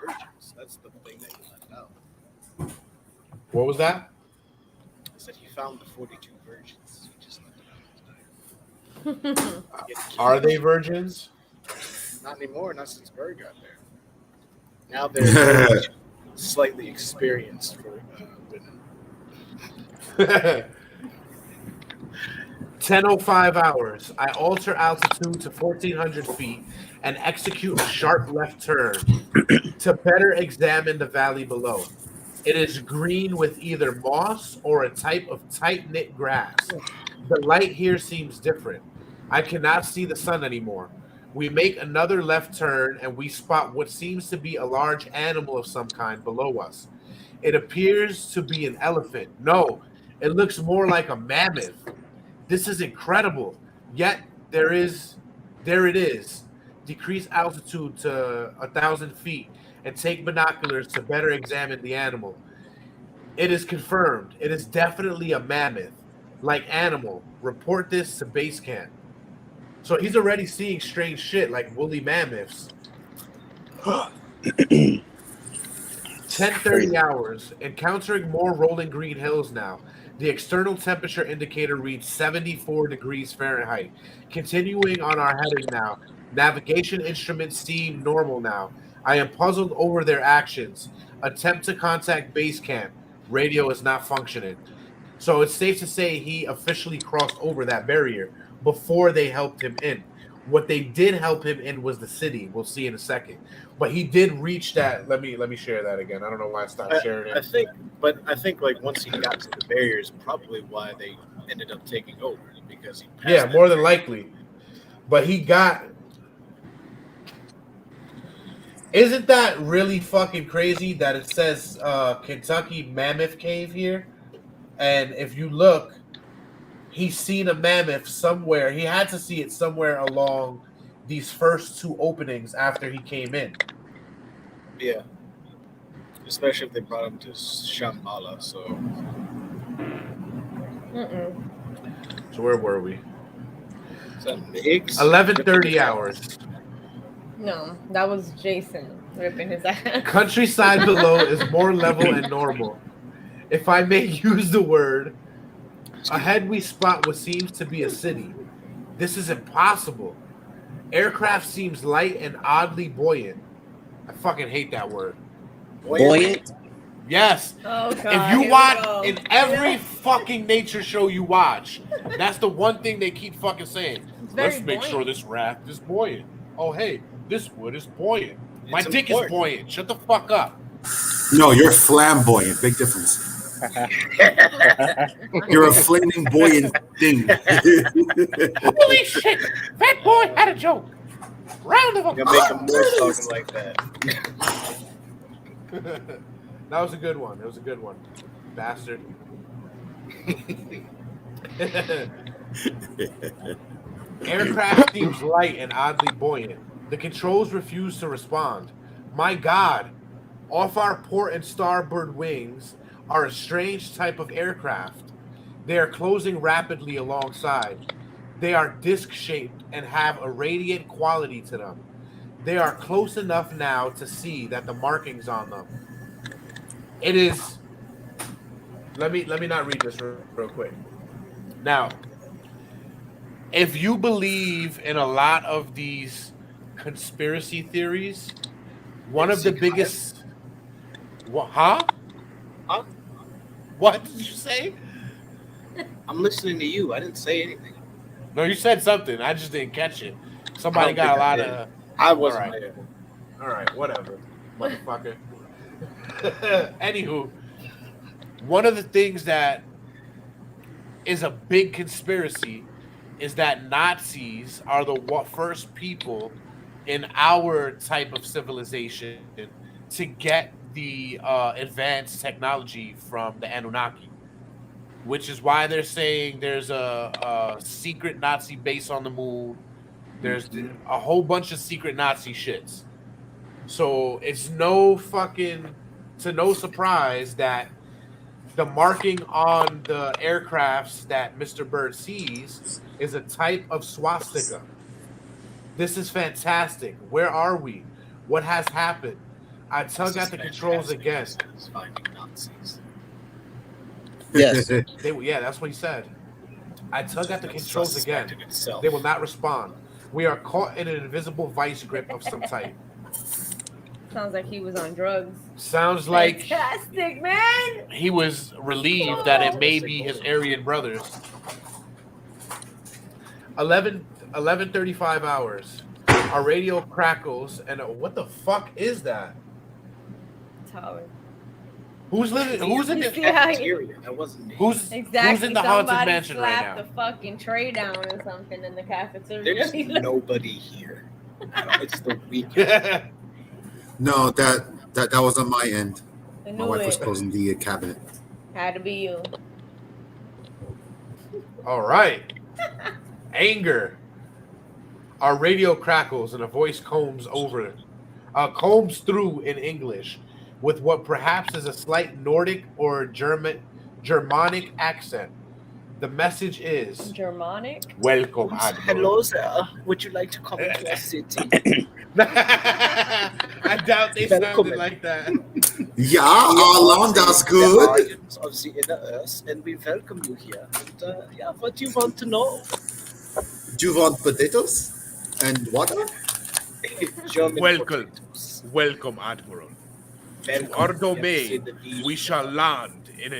That's the thing that he left out. What was that? I said he found the 42 virgins. He just left it out. Are they virgins? Not anymore, not since Byrd got there. Now they're slightly experienced for women. 10:05 hours. I alter altitude to 1,400 feet and execute a sharp left turn to better examine the valley below. It is green with either moss or a type of tight-knit grass. The light here seems different. I cannot see the sun anymore. We make another left turn and we spot what seems to be a large animal of some kind below us. It appears to be an elephant. No, it looks more like a mammoth. This is incredible. Yet there it is. Decrease altitude to 1,000 feet and take binoculars to better examine the animal. It is confirmed. It is definitely a mammoth. Like animal. Report this to base camp. So he's already seeing strange shit like woolly mammoths. 10:30 hours. Encountering more rolling green hills now. The external temperature indicator reads 74 degrees Fahrenheit. Continuing on our heading now. Navigation instruments seem normal now. I am puzzled over their actions. Attempt to contact base camp. Radio is not functioning. So it's safe to say he officially crossed over that barrier before they helped him in. What they did help him in was the city. We'll see in a second. But he did reach that. Let me share that again. I don't know why I stopped sharing it. I think like once he got to the barriers, probably why they ended up taking over because he passed that more than likely. But he got. Isn't that really fucking crazy that it says Kentucky Mammoth Cave here? And if you look, he's seen a mammoth somewhere. He had to see it somewhere along these first two openings after he came in. Yeah. Especially if they brought him to Shambhala, so. So where were we? Is that Miggs? 11:30 hours. No, that was Jason ripping his ass. Countryside below is more level and normal. If I may use the word, ahead we spot what seems to be a city. This is impossible. Aircraft seems light and oddly buoyant. I fucking hate that word. Buoyant? Yes. Oh, God, if you here watch we go. in every fucking nature show you watch, that's the one thing they keep fucking saying. Let's make sure this raft is buoyant. Oh, hey, this wood is buoyant. My dick is buoyant. Shut the fuck up. No, you're flamboyant. Big difference. You're a flaming buoyant thing. Holy shit! Fat boy had a joke. Round of You'll applause. make him more talking like that. That was a good one. It was a good one, bastard. Aircraft seems light and oddly buoyant. The controls refuse to respond. My God, off our port and starboard wings are a strange type of aircraft. They are closing rapidly alongside. They are disc-shaped and have a radiant quality to them. They are close enough now to see that the markings on them. It is. Let me not read this real quick. Now, if you believe in a lot of these conspiracy theories, one of the biggest. What? Huh? Huh? What did you say? I'm listening to you. I didn't say anything. No, you said something. I just didn't catch it. I Somebody don't got a think I lot did. of. I wasn't All right. there. All right, whatever, motherfucker. Anywho, one of the things that is a big conspiracy is that Nazis are the first people in our type of civilization to get the advanced technology from the Anunnaki, which is why they're saying there's a secret Nazi base on the moon. There's a whole bunch of secret Nazi shits. So it's no surprise that the marking on the aircrafts that Mr. Byrd sees is a type of swastika. This is fantastic. Where are we? What has happened? I tug at the controls again. Finding Nazis. Yes. Yeah, that's what he said. I tug at the controls again. Suspected itself. They will not respond. We are caught in an invisible vice grip of some type. Sounds like he was on drugs. Sounds like Fantastic, man. he was relieved that it may be his Aryan brothers. 11:35 hours. Our radio crackles, and what the fuck is that? Tower. Who's living? Who's in the? Cafeteria. That wasn't me. Who's Exactly. in the haunted Somebody mansion right slapped now? the fucking tray down or something in the cafeteria. There's nobody here. It's the weekend. No, that was on my end. I My knew wife was it. closing the cabinet. Had to be you. All right. Anger. Our radio crackles and a voice combs through in English with what perhaps is a slight Nordic or Germanic accent. The message is Germanic. welcome. Hello, sir. Would you like to come into our city? I doubt they sounded like that. Yeah, Alan, that's The good. guardians of the inner earth, and we welcome you here. And yeah, what do you want to know? Do you want potatoes and water? German Welcome. potatoes. Welcome, Admiral. Welcome. To our Yes, domain, in the lead. we shall land in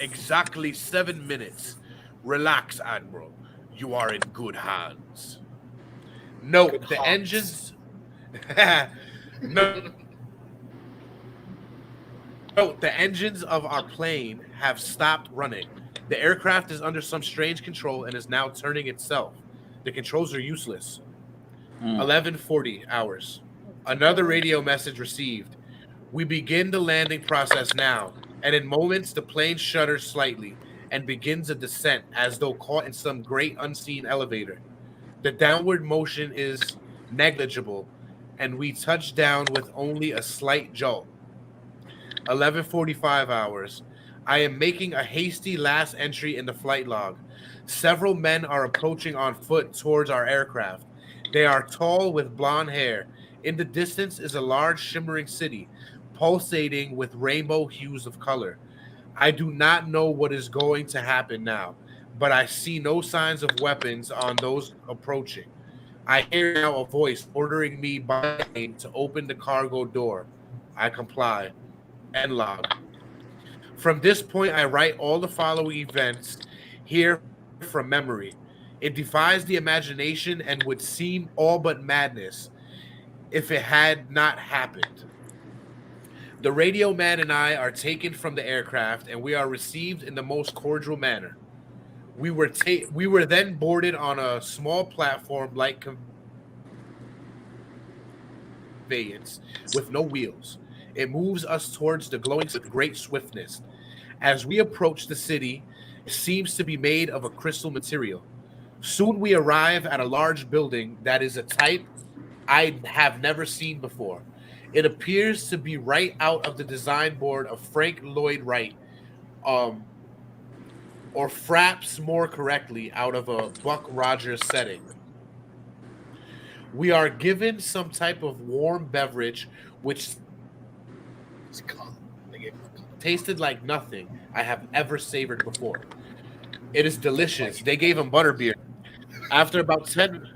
exactly 7 minutes. Relax, Admiral. You are in good hands. Note Good the hands. engines. Note the engines of our plane have stopped running. The aircraft is under some strange control and is now turning itself. The controls are useless. 11:40 hours. Another radio message received. We begin the landing process now, and in moments the plane shudders slightly and begins a descent as though caught in some great unseen elevator. The downward motion is negligible, and we touch down with only a slight jolt. 11:45 hours. I am making a hasty last entry in the flight log. Several men are approaching on foot towards our aircraft. They are tall with blonde hair. In the distance is a large shimmering city, pulsating with rainbow hues of color. I do not know what is going to happen now, but I see no signs of weapons on those approaching. I hear now a voice ordering me by name to open the cargo door. I comply. End log. From this point, I write all the following events here from memory. It defies the imagination and would seem all but madness if it had not happened. The radio man and I are taken from the aircraft, and we are received in the most cordial manner. We were then boarded on a small platform-like conveyance with no wheels. It moves us towards the glowing with great swiftness. As we approach the city, it seems to be made of a crystal material. Soon we arrive at a large building that is a type I have never seen before. It appears to be right out of the design board of Frank Lloyd Wright, or perhaps more correctly, out of a Buck Rogers setting. We are given some type of warm beverage, which tasted like nothing I have ever savored before. It is delicious. They gave him butterbeer. After about 10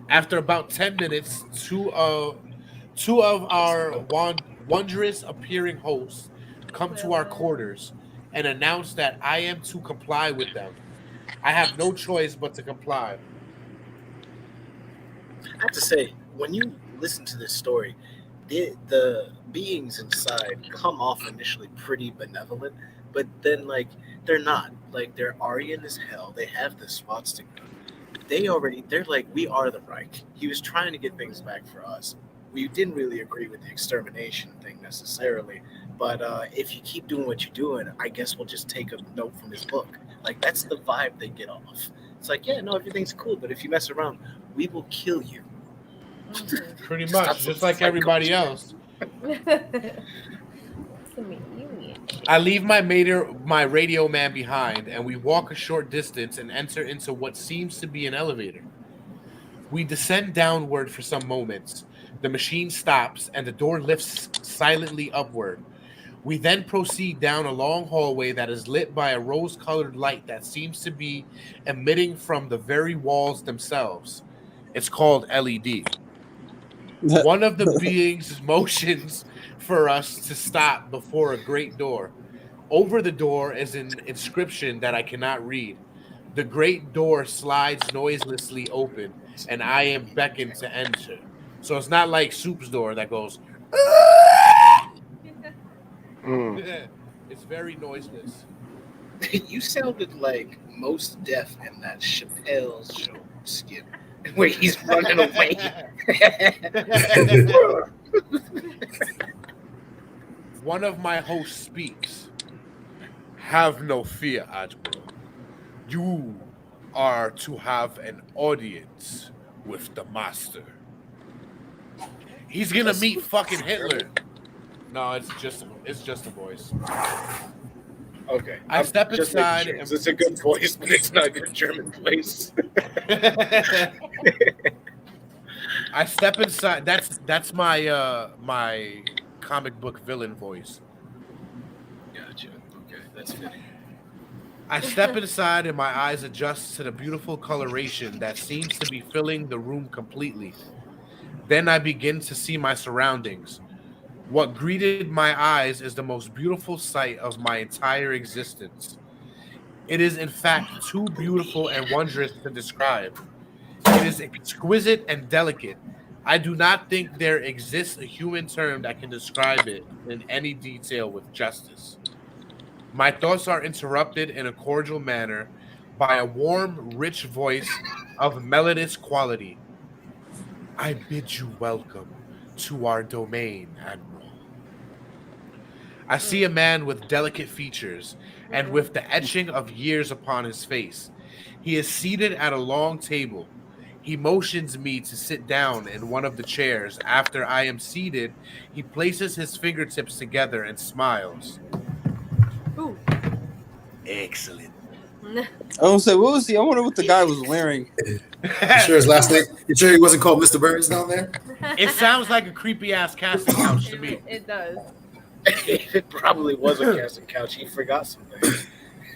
After about 10 minutes, two of our wondrous appearing hosts come to our quarters and announce that I am to comply with them. I have no choice but to comply. I have to say, when you listen to this story, the beings inside come off initially pretty benevolent, but then like they're not. Like they're Aryan as hell. They have the swastika. They're like, we are the Reich. He was trying to get things back for us. We didn't really agree with the extermination thing necessarily, but if you keep doing what you're doing, I guess we'll just take a note from his book. Like that's the vibe they get off. It's like, yeah, no, everything's cool, but if you mess around, we will kill you. Pretty much, just like everybody else. I leave my radio man behind, and we walk a short distance and enter into what seems to be an elevator. We descend downward for some moments. The machine stops, and the door lifts silently upward. We then proceed down a long hallway that is lit by a rose-colored light that seems to be emitting from the very walls themselves. It's called LED. One of the beings motions for us to stop before a great door. Over the door is an inscription that I cannot read. The great door slides noiselessly open, and I am beckoned to enter. So it's not like Soup's door that goes. It's very noiseless. You sounded like Most Def in that Chappelle's show skit where he's running away. One of my hosts speaks. Have no fear, Admiral. You are to have an audience with the master. He's gonna meet fucking Hitler. No, it's just a voice. Okay. I step just inside. Sure. It's a good voice, but it's not a good German voice. I step inside. That's my my comic book villain voice. Gotcha. Okay, that's fitting. I step inside and my eyes adjust to the beautiful coloration that seems to be filling the room completely. Then I begin to see my surroundings. What greeted my eyes is the most beautiful sight of my entire existence. It is, in fact, too beautiful and wondrous to describe. It is exquisite and delicate. I do not think there exists a human term that can describe it in any detail with justice. My thoughts are interrupted in a cordial manner by a warm, rich voice of melodious quality. I bid you welcome to our domain, Admiral. I see a man with delicate features and with the etching of years upon his face. He is seated at a long table. He motions me to sit down in one of the chairs. After I am seated, he places his fingertips together and smiles. Ooh. Excellent. I don't say, what was he? I wonder what the guy was wearing. You sure his last name? You sure he wasn't called Mr. Burns down there? It sounds like a creepy ass casting couch to me. It does. It probably was a casting couch. He forgot something.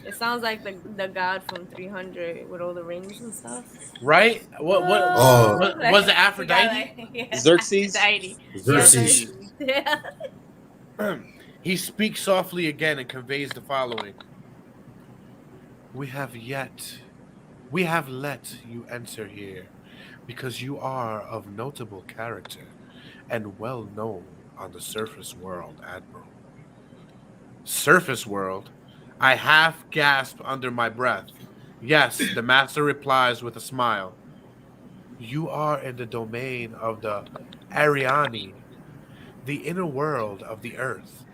It sounds like the god from 300 with all the rings and stuff. Right? What Oh. was it, Aphrodite? Yeah. Xerxes? Aphrodite. Xerxes. Yeah. He speaks softly again and conveys the following. We have let you enter here because you are of notable character and well known on the surface world, Admiral. Surface world? I half gasp under my breath. Yes, the master replies with a smile. You are in the domain of the Ariani, the inner world of the earth.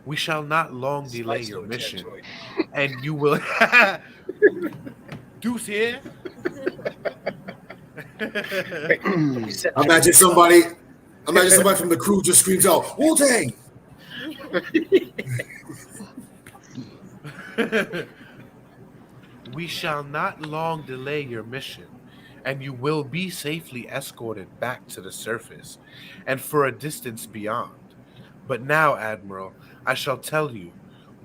We shall not long delay your mission, and you will... Deuce here? Imagine somebody from the crew just screams out, Wu-Tang! We shall not long delay your mission, and you will be safely escorted back to the surface and for a distance beyond. But now, Admiral, I shall tell you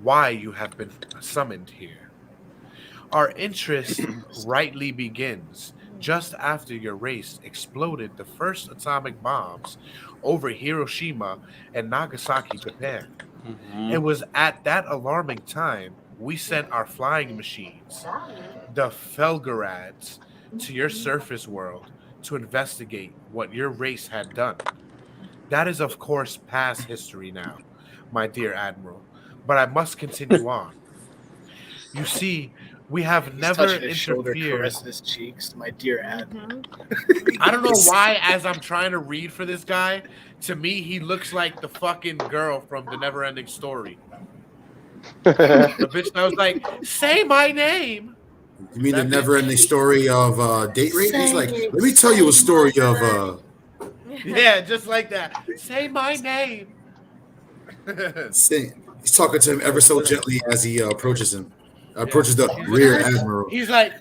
why you have been summoned here. Our interest rightly begins just after your race exploded the first atomic bombs over Hiroshima and Nagasaki, Japan. It was at that alarming time we sent our flying machines, the Felgerads, to your surface world to investigate what your race had done. That is, of course, past history now, my dear Admiral, but I must continue on. You see, we have He's never touching his shoulder, interfered. caressing his cheeks. My dear Admiral. I don't know why, as I'm trying to read for this guy, to me, he looks like the fucking girl from the Never Ending Story. The bitch that was like, say my name. You mean the That bitch. never-ending story of date rape? He's like, let me tell you a story of. Yeah, just like that. Say my name. He's talking to him ever so gently as he approaches him. Approaches the rear admiral. He's like,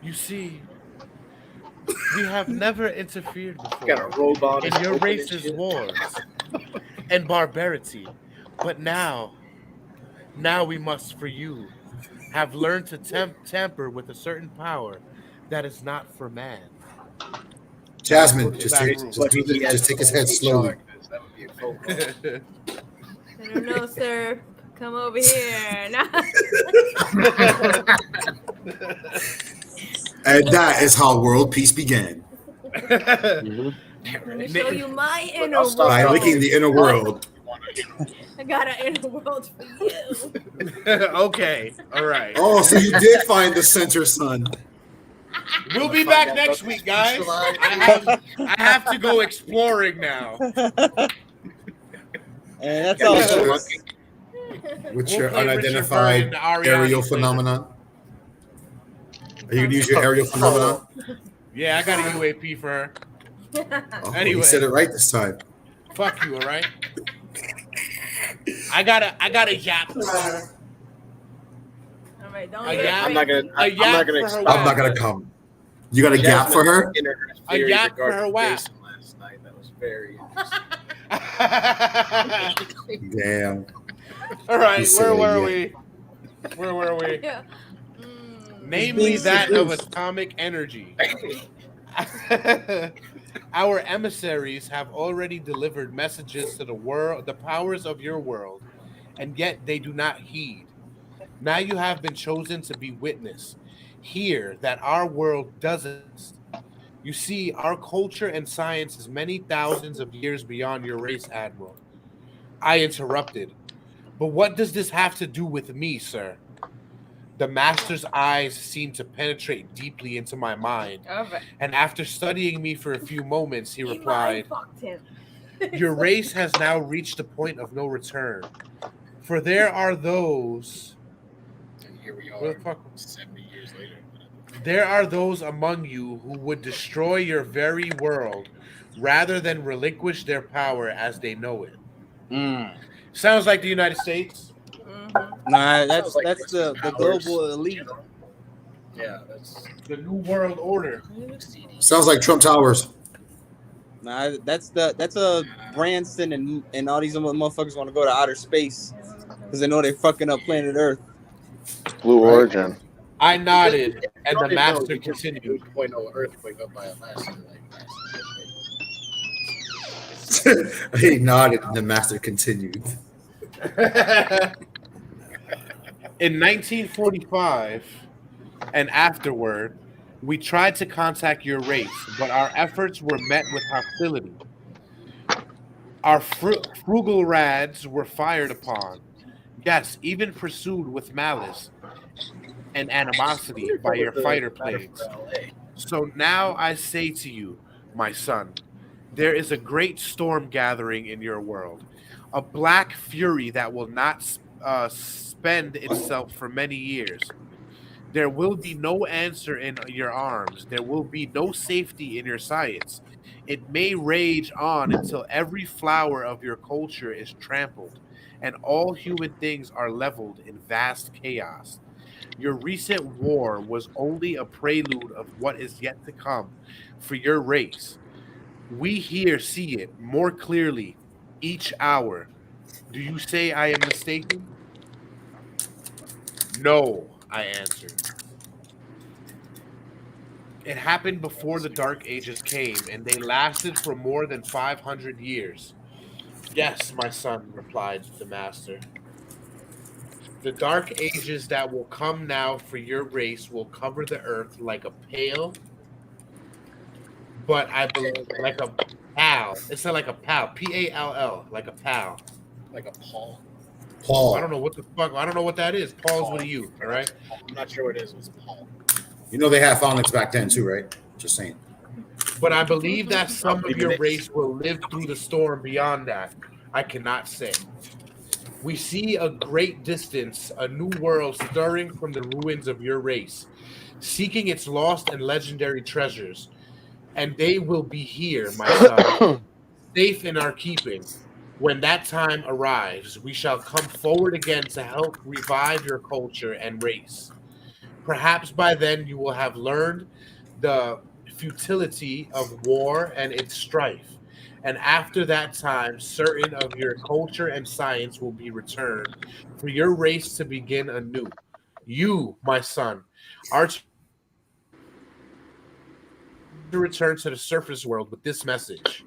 you see, we have never interfered Got before a robe on. in your race's wars and barbarity, but now we must, for you, have learned to tamper with a certain power that is not for man. Jasmine, just take his head slowly. That would be a phone call. I don't know, sir. Come over here. No. And that is how world peace began. Let me show you my inner world. By licking the inner world. I got an inner world for you. Okay, all right. Oh, so you did find the center, son. We'll be back next week, guys. I have to go exploring now. And that's all. With We'll your play unidentified Richard Byrd and Ariana aerial later. phenomenon. Are you gonna use your aerial phenomenon? Yeah, I got a UAP for her. Oh, Anyway. he said it right this time. Fuck you, all right? I got a yap for her. All right, don't A hit yap. I'm me. not gonna. I'm not gonna. for her I'm whack. not gonna come. You got a gap for her? A yap for her whack. Last night. That was very interesting. Damn. All right, You said where it, were yeah. we? Where were we? Yeah. Namely that of atomic energy. Our emissaries have already delivered messages to the world, the powers of your world, and yet they do not heed. Now you have been chosen to be witness. Hear that our world doesn't. You see, our culture and science is many thousands of years beyond your race, Admiral. I interrupted. But what does this have to do with me, sir? The master's eyes seemed to penetrate deeply into my mind, Okay. and after studying me for a few moments, he Eli replied, fucked him. your race has now reached a point of no return. For there are those... And here we Where are, the fuck? 70 years later. There are those among you who would destroy your very world rather than relinquish their power as they know it. Sounds like the United States. Nah, that's Sounds like the powers. global elite. Yeah, that's. The New World Order. Sounds like Trump Towers. Nah, that's a Branson and all these motherfuckers want to go to outer space because they know they're fucking up planet Earth. Blue Right. Origin. I nodded, and the Probably no, master because it continued. was 2.0 earthquake up by a last year, He nodded and the master continued. In 1945 and afterward, we tried to contact your race, but our efforts were met with hostility. Our frugal rads were fired upon. Yes, even pursued with malice and animosity by your fighter planes. So now I say to you, my son, there is a great storm gathering in your world, a black fury that will not spend itself for many years. There will be no answer in your arms. There will be no safety in your science. It may rage on until every flower of your culture is trampled and all human things are leveled in vast chaos. Your recent war was only a prelude of what is yet to come for your race. We here see it more clearly each hour. Do you say I am mistaken? No, I answered. It happened before the Dark Ages came, and they lasted for more than 500 years. Yes, my son, replied the master. The Dark Ages that will come now for your race will cover the earth like a pale, but I believe like a pal. It's not like a pal. Pall, like a pal. Like a Paul. Paul. I don't know what the fuck. I don't know what that is. Paul's with a U. All right. I'm not sure what it is. It's Paul. You know they had phonics back then too, right? Just saying. But I believe that some of your race will live through the storm beyond that. I cannot say. We see a great distance, a new world stirring from the ruins of your race, seeking its lost and legendary treasures. And they will be here, my son, safe in our keeping. When that time arrives, we shall come forward again to help revive your culture and race. Perhaps by then you will have learned the futility of war and its strife. And after that time, certain of your culture and science will be returned for your race to begin anew. You, my son, are to return to the surface world with this message.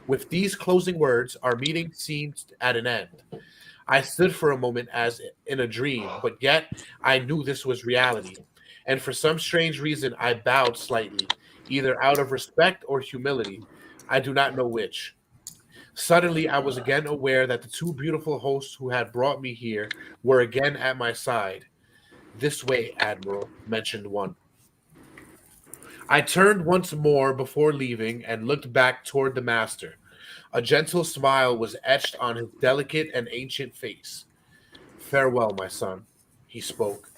With these closing words, our meeting seemed at an end. I stood for a moment as in a dream, but yet I knew this was reality. And for some strange reason, I bowed slightly, either out of respect or humility. I do not know which. Suddenly, I was again aware that the two beautiful hosts who had brought me here were again at my side. This way, Admiral, mentioned one. I turned once more before leaving and looked back toward the master. A gentle smile was etched on his delicate and ancient face. Farewell, my son, he spoke.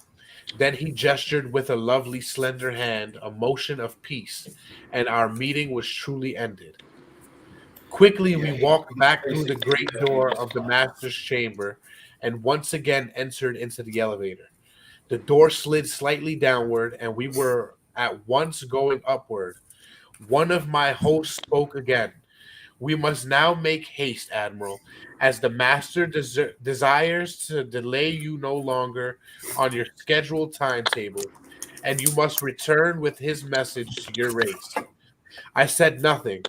Then he gestured with a lovely, slender hand, a motion of peace, and our meeting was truly ended. Quickly, we walked back through the great door of the master's chamber and once again entered into the elevator. The door slid slightly downward, and we were at once going upward. One of my hosts spoke again. We must now make haste, Admiral, as the master desires to delay you no longer on your scheduled timetable, and you must return with his message to your race. I said nothing.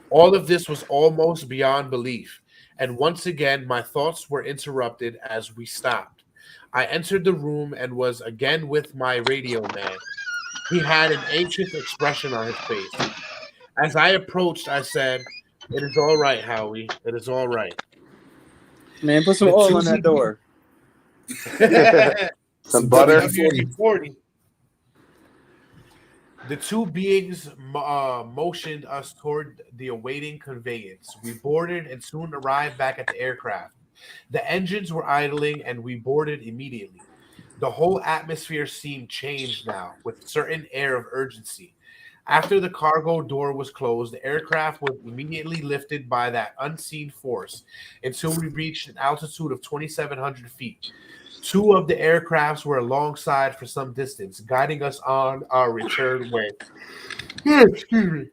All of this was almost beyond belief, and once again my thoughts were interrupted as we stopped. I entered the room and was again with my radio man. He had an anxious expression on his face. As I approached, I said, "It is all right, Howie. It is all right." Man, put some oil on that door. Some butter. WD-40. The two beings motioned us toward the awaiting conveyance. We boarded and soon arrived back at the aircraft. The engines were idling and we boarded immediately. The whole atmosphere seemed changed now, with a certain air of urgency. After the cargo door was closed, the aircraft was immediately lifted by that unseen force until we reached an altitude of 2,700 feet. Two of the aircrafts were alongside for some distance, guiding us on our return way. Excuse me.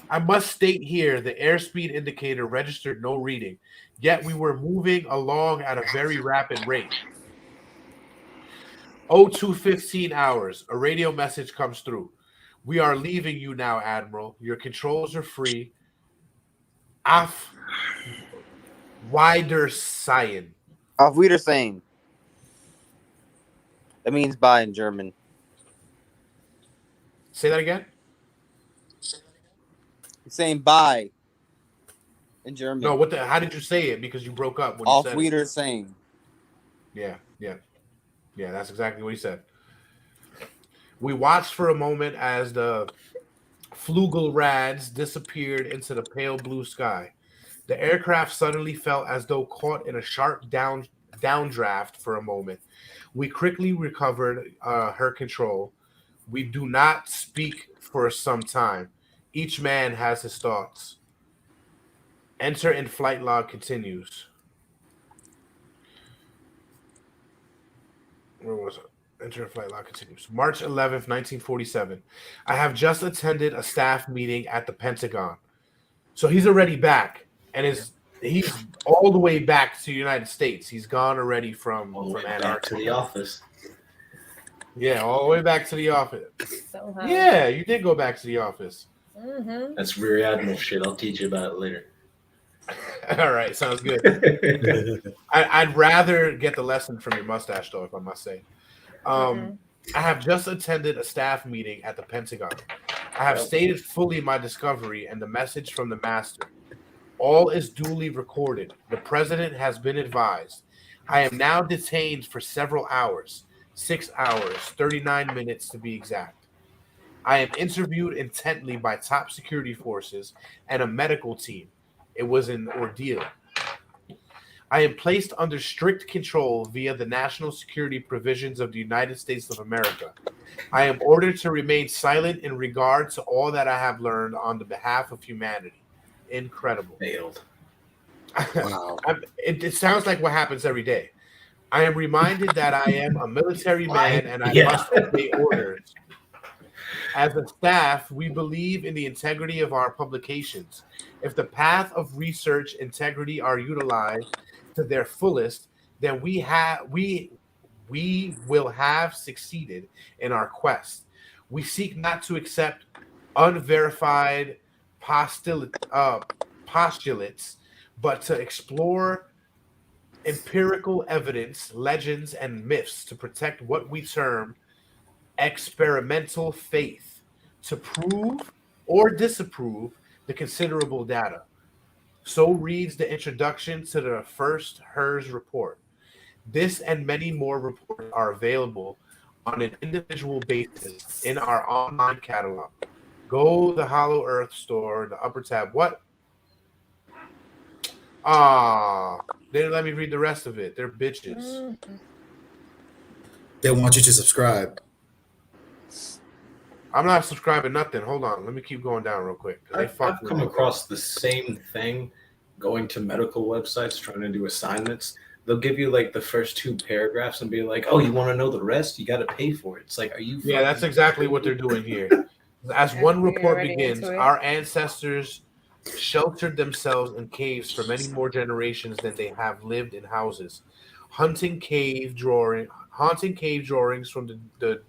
I must state here the airspeed indicator registered no reading, yet we were moving along at a very rapid rate. 02:15 hours. A radio message comes through. We are leaving you now, Admiral. Your controls are free. Auf Wiedersehen. Auf Wiedersehen. That means bye in German. Say that again? It's saying bye in German. No, what the? How did you say it? Because you broke up when Auf you said Wiedersehen. it. Yeah, that's exactly what he said. We watched for a moment as the Flugelrads disappeared into the pale blue sky. The aircraft suddenly felt as though caught in a sharp downdraft for a moment. We quickly recovered her control. We do not speak for some time. Each man has his thoughts. Enter in flight log continues. Where was it? Enter in flight log continues. March 11th, 1947. I have just attended a staff meeting at the Pentagon. So he's already back. And He's all the way back to the United States. He's gone already from Back Antarctica. to the office. Yeah, all the way back to the office. So Yeah, you did go back to the office. Mm-hmm. That's Rear Admiral shit. I'll teach you about it later. All right, sounds good. I'd rather get the lesson from your mustache, though, if I must say. I have just attended a staff meeting at the Pentagon. I have stated fully my discovery and the message from the master. All is duly recorded. The president has been advised. I am now detained for several hours, 6 hours, 39 minutes to be exact. I am interviewed intently by top security forces and a medical team. It was an ordeal. I am placed under strict control via the national security provisions of the United States of America. I am ordered to remain silent in regard to all that I have learned on the behalf of humanity. Incredible. Failed. Wow. It sounds like what happens every day. I am reminded that I am a military man and I Yeah. must obey orders. As a staff, we believe in the integrity of our publications. If the path of research integrity are utilized to their fullest, then we will have succeeded in our quest. We seek not to accept unverified postulates, but to explore empirical evidence, legends, and myths to protect what we term experimental faith, to prove or disapprove the considerable data. So reads the introduction to the first HERS report. This and many more reports are available on an individual basis in our online catalog. Go the Hollow Earth store, the upper tab. What? They didn't let me read the rest of it. They're bitches. They want you to subscribe. I'm not subscribing nothing. Hold on. Let me keep going down real quick. I've come across the same thing going to medical websites trying to do assignments. They'll give you like the first 2 paragraphs and be like, oh, you want to know the rest? You got to pay for it. It's like, are you? Yeah, that's exactly what they're doing here. As one report begins, our ancestors sheltered themselves in caves for many more generations than they have lived in houses. Haunting cave drawings from the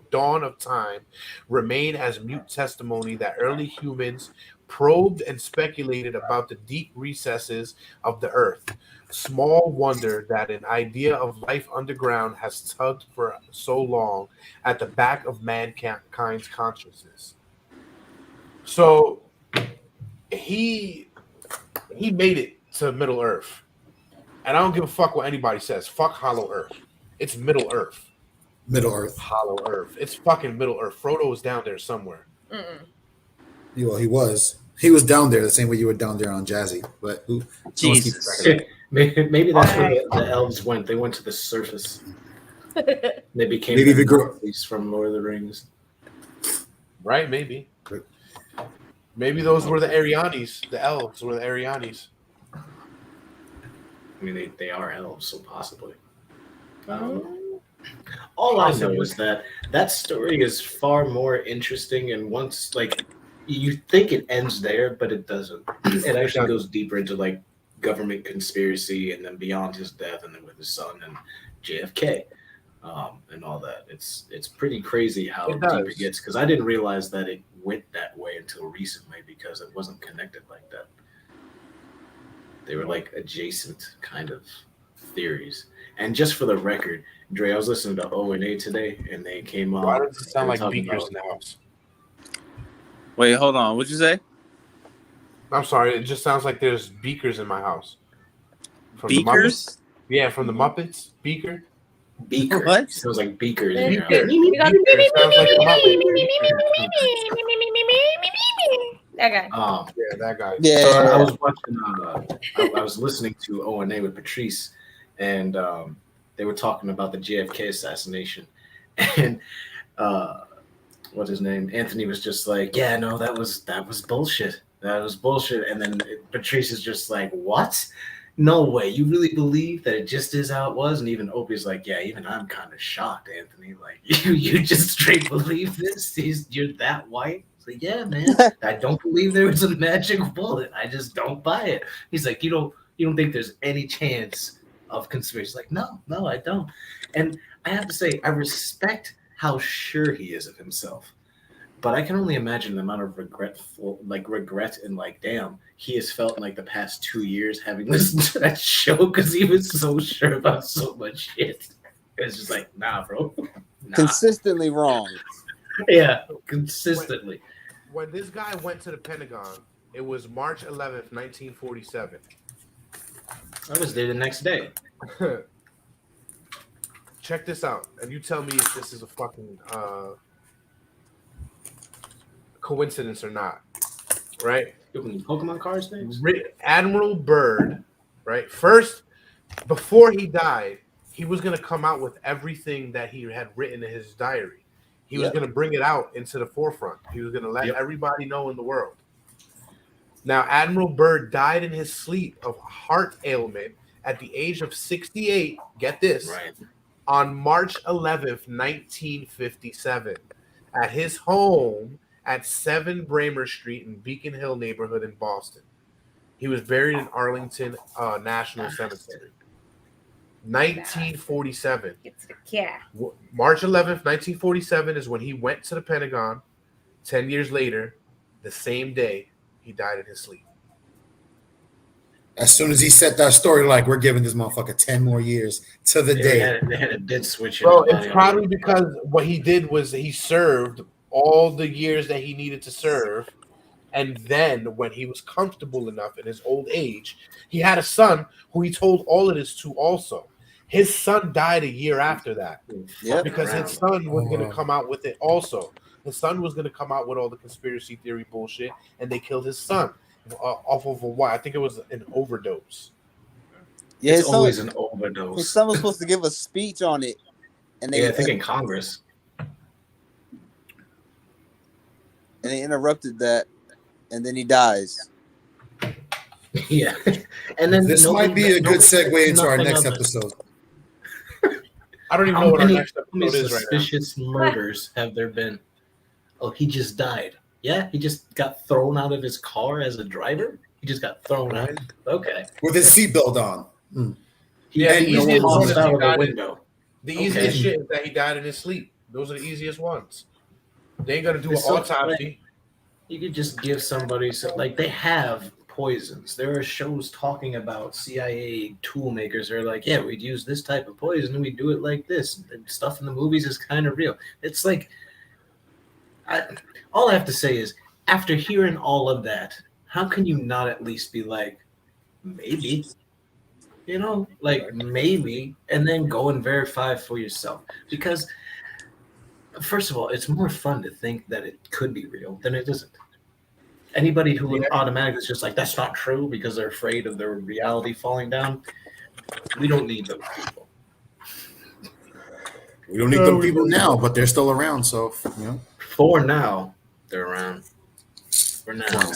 dawn of time remain as mute testimony that early humans probed and speculated about the deep recesses of the earth. Small wonder that an idea of life underground has tugged for so long at the back of mankind's consciousness. So he made it to Middle Earth. And I don't give a fuck what anybody says. Fuck Hollow Earth. It's Middle Earth. Middle Earth. Hollow Earth. It's fucking Middle Earth. Frodo was down there somewhere. Well, he was. He was down there the same way you were down there on Jazzy. But who? Jesus. Maybe that's where the elves went. They went to the surface. They became Maybe the they grew- Morphleys from Lord of the Rings. Right? Maybe. Maybe those were the Arianis. The elves were the Arianis. I mean, they are elves, so possibly. I don't know. All I know is that story is far more interesting, and once, like, you think it ends there, but it doesn't. It actually goes deeper into, like, government conspiracy, and then beyond his death, and then with his son and JFK, and all that. It's pretty crazy how deep it gets, because I didn't realize that it went that way until recently, because it wasn't connected like that. They were like adjacent kind of theories. And just for the record, Dre, I was listening to O&A today, and they came on. Why does it sound like beakers in the house? Wait, hold on. What'd you say? I'm sorry. It just sounds like there's beakers in my house. From Beakers? The Muppets? Yeah, from the Muppets. Beaker. Beaker. What? Sounds like beakers. Beaker. We got Beaker sounds like the that guy. Yeah, that guy. Yeah. So I was watching. I was listening to O&A with Patrice, and they were talking about the JFK assassination, and what's his name? Anthony was just like, "Yeah, no, that was bullshit. That was bullshit." And then Patrice is just like, "What? No way! You really believe that it just is how it was?" And even Opie's like, "Yeah, even I'm kind of shocked, Anthony. Like, you just straight believe this? You're that white?" It's like, "Yeah, man. I don't believe there was a magic bullet. I just don't buy it." He's like, "You You don't think there's any chance of conspiracy? Like, no, I don't. And I have to say, I respect how sure he is of himself. But I can only imagine the amount of regret and like, damn, he has felt in like the past 2 years having listened to that show because he was so sure about so much shit. It's just like, nah, bro. Nah. Consistently wrong. Yeah, consistently. When this guy went to the Pentagon, it was March 11th, 1947. I was there the next day. Check this out, and you tell me if this is a fucking coincidence or not, right? Pokemon cards, things. Admiral Byrd, right? First, before he died, he was going to come out with everything that he had written in his diary. He was going to bring it out into the forefront. He was going to let everybody know in the world. Now, Admiral Byrd died in his sleep of heart ailment at the age of 68. Get this. Right. On March 11th, 1957, at his home at 7 Bramer Street in Beacon Hill neighborhood in Boston. He was buried in Arlington National Cemetery. 1947. March 11th, 1947 is when he went to the Pentagon. 10 years later, the same day, he died in his sleep. As soon as he set that story, like, we're giving this motherfucker 10 more years to the day. They had a dead switch. Bro, it's probably because what he did was he served all the years that he needed to serve. And then when he was comfortable enough in his old age, he had a son who he told all of this to also. His son died a year after that. Yep. Because his son was going to come out with it also. His son was going to come out with all the conspiracy theory bullshit, and they killed his son off of a why? I think it was an overdose. Yeah, it's always an overdose. His son was supposed to give a speech on it, and they I think in Congress, and they interrupted that, and then he dies. Yeah, and then this might be a good segue into our next episode. I don't even know what our next episode is right now. Suspicious murders have there been? Oh, he just died. Yeah, he just got thrown out of his car as a driver. He just got thrown out. Okay, with his seatbelt on. Yeah, the easiest one is out he of the died window. The easiest shit is that he died in his sleep. Those are the easiest ones. They ain't gonna do an autopsy. You could just give somebody like they have poisons. There are shows talking about CIA tool makers. They're like, yeah, we'd use this type of poison and we do it like this. And stuff in the movies is kind of real. It's like, all I have to say is, after hearing all of that, how can you not at least be like, maybe, maybe, and then go and verify for yourself? Because first of all, it's more fun to think that it could be real than it isn't. Anybody who automatically is just like, that's not true because they're afraid of their reality falling down, we don't need those people. We don't need them people now, but they're still around. So, For now, they're around. For now.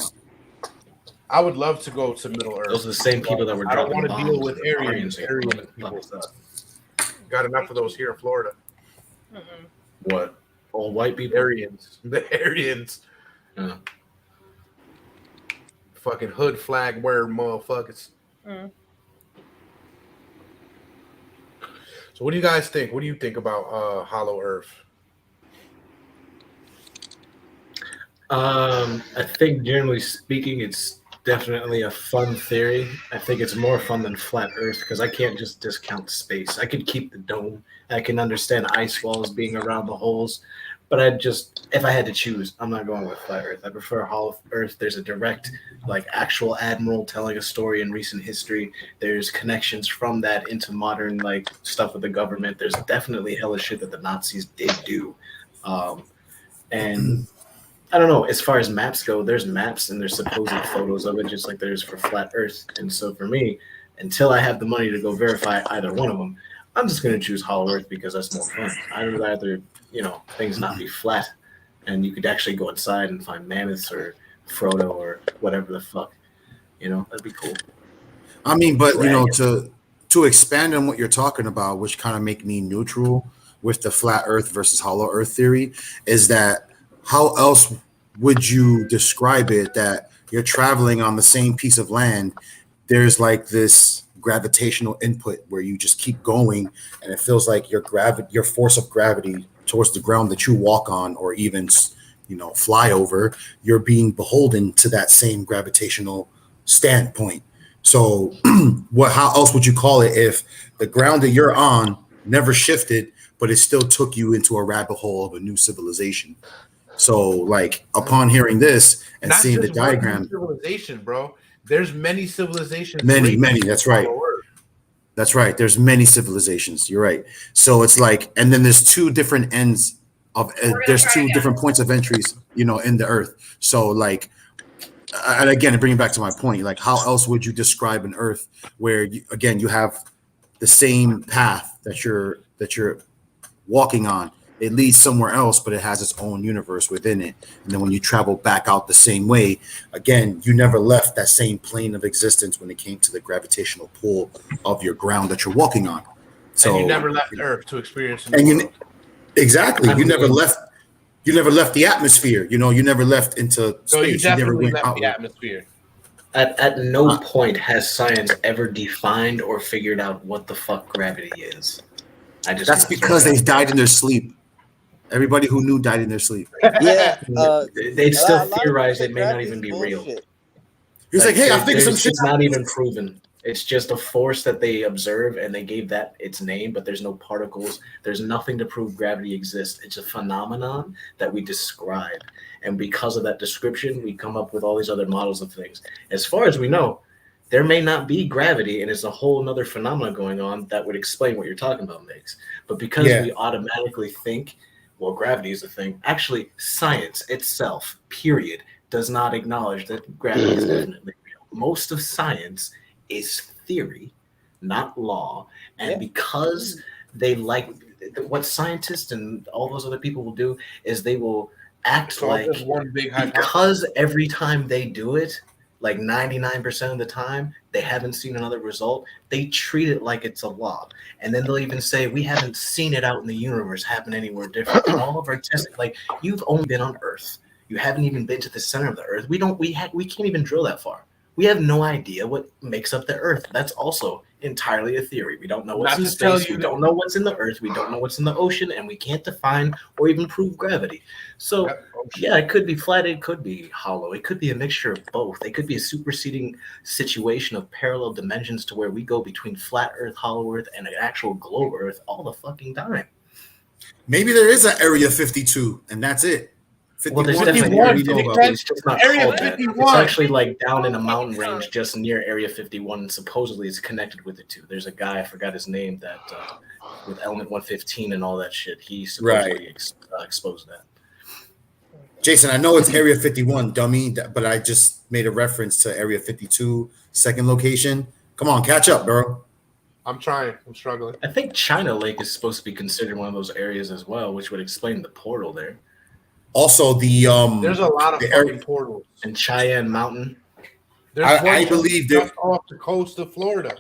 I would love to go to Middle Earth. Those are the same people that were I don't dropping want to deal bombs with in Aryan people stuff. Got enough of those here in Florida. What? All white people? Aryans. The Aryans. Yeah. Fucking hood flag wearing motherfuckers. So what do you guys think? What do you think about Hollow Earth? I think generally speaking, it's definitely a fun theory. I think it's more fun than flat Earth because I can't just discount space. I could keep the dome. I can understand ice walls being around the holes. But if I had to choose, I'm not going with flat Earth. I prefer Hollow Earth. There's a direct, actual admiral telling a story in recent history. There's connections from that into modern, stuff with the government. There's definitely hella shit that the Nazis did do. And I don't know, as far as maps go, there's maps and there's supposed photos of it, just like there's for flat Earth. And so for me, until I have the money to go verify either one of them, I'm just going to choose Hollow Earth because that's more fun. I'd rather, things not be flat and you could actually go inside and find mammoths or Frodo or whatever the fuck, that'd be cool. I mean, but, to expand on what you're talking about, which kind of make me neutral with the flat Earth versus Hollow Earth theory, is that how else would you describe it that you're traveling on the same piece of land there's like this gravitational input where you just keep going, and it feels like your force of gravity towards the ground that you walk on, or even fly over, you're being beholden to that same gravitational standpoint. So how else would you call it if the ground that you're on never shifted, but it still took you into a rabbit hole of a new civilization? So like upon hearing this and Not seeing the just one diagram, civilization, bro. There's many civilizations. many, that's right. That's right. There's many civilizations. You're right. So it's like, and then there's two different ends of, there's two different points of entries, in the earth. So like, and again, bringing back to my point, like how else would you describe an earth where you have the same path that you're walking on? It leads somewhere else, but it has its own universe within it. And then when you travel back out the same way, again, you never left that same plane of existence when it came to the gravitational pull of your ground that you're walking on. So and you never left Earth to experience. Exactly. You never left the atmosphere. You never left into space. So you definitely never went left out. the atmosphere. At no point has science ever defined or figured out what the fuck gravity is. That's because they died in their sleep. Everybody who knew died in their sleep. Yeah, they'd still theorize it may not even be real. He was like, "Hey, I think some shit." It's not even proven. It's just a force that they observe, and they gave that its name. But there's no particles. There's nothing to prove gravity exists. It's a phenomenon that we describe, and because of that description, we come up with all these other models of things. As far as we know, there may not be gravity, and it's a whole other phenomenon going on that would explain what you're talking about, Migs. But because we automatically think, well, gravity is a thing. Actually, science itself, period, does not acknowledge that gravity is definitely real. Most of science is theory, not law. And because they like what scientists and all those other people will do is they will act like one big because every time they do it, like 99% of the time, they haven't seen another result. They treat it like it's a law. And then they'll even say, we haven't seen it out in the universe happen anywhere different. And all of our testing, like you've only been on Earth. You haven't even been to the center of the Earth. We can't even drill that far. We have no idea what makes up the Earth. That's also entirely a theory. We don't know what's in space. We don't know what's in the Earth. We don't know what's in the ocean, and we can't define or even prove gravity. So, yeah, it could be flat. It could be hollow. It could be a mixture of both. It could be a superseding situation of parallel dimensions to where we go between flat Earth, hollow Earth, and an actual globe Earth all the fucking time. Maybe there is an Area 52, and that's it. 51, well, there's 51. It's just not Area 51. It's actually like down in a mountain range just near Area 51, and supposedly it's connected with it too. There's a guy, I forgot his name, that with Element 115 and all that shit, he supposedly exposed that. Jason, I know it's Area 51, dummy, but I just made a reference to Area 52, second location. Come on, catch up, bro. I'm trying. I'm struggling. I think China Lake is supposed to be considered one of those areas as well, which would explain the portal there. Also, there's a lot of fucking portals. And Cheyenne Mountain. I believe just off the coast of Florida.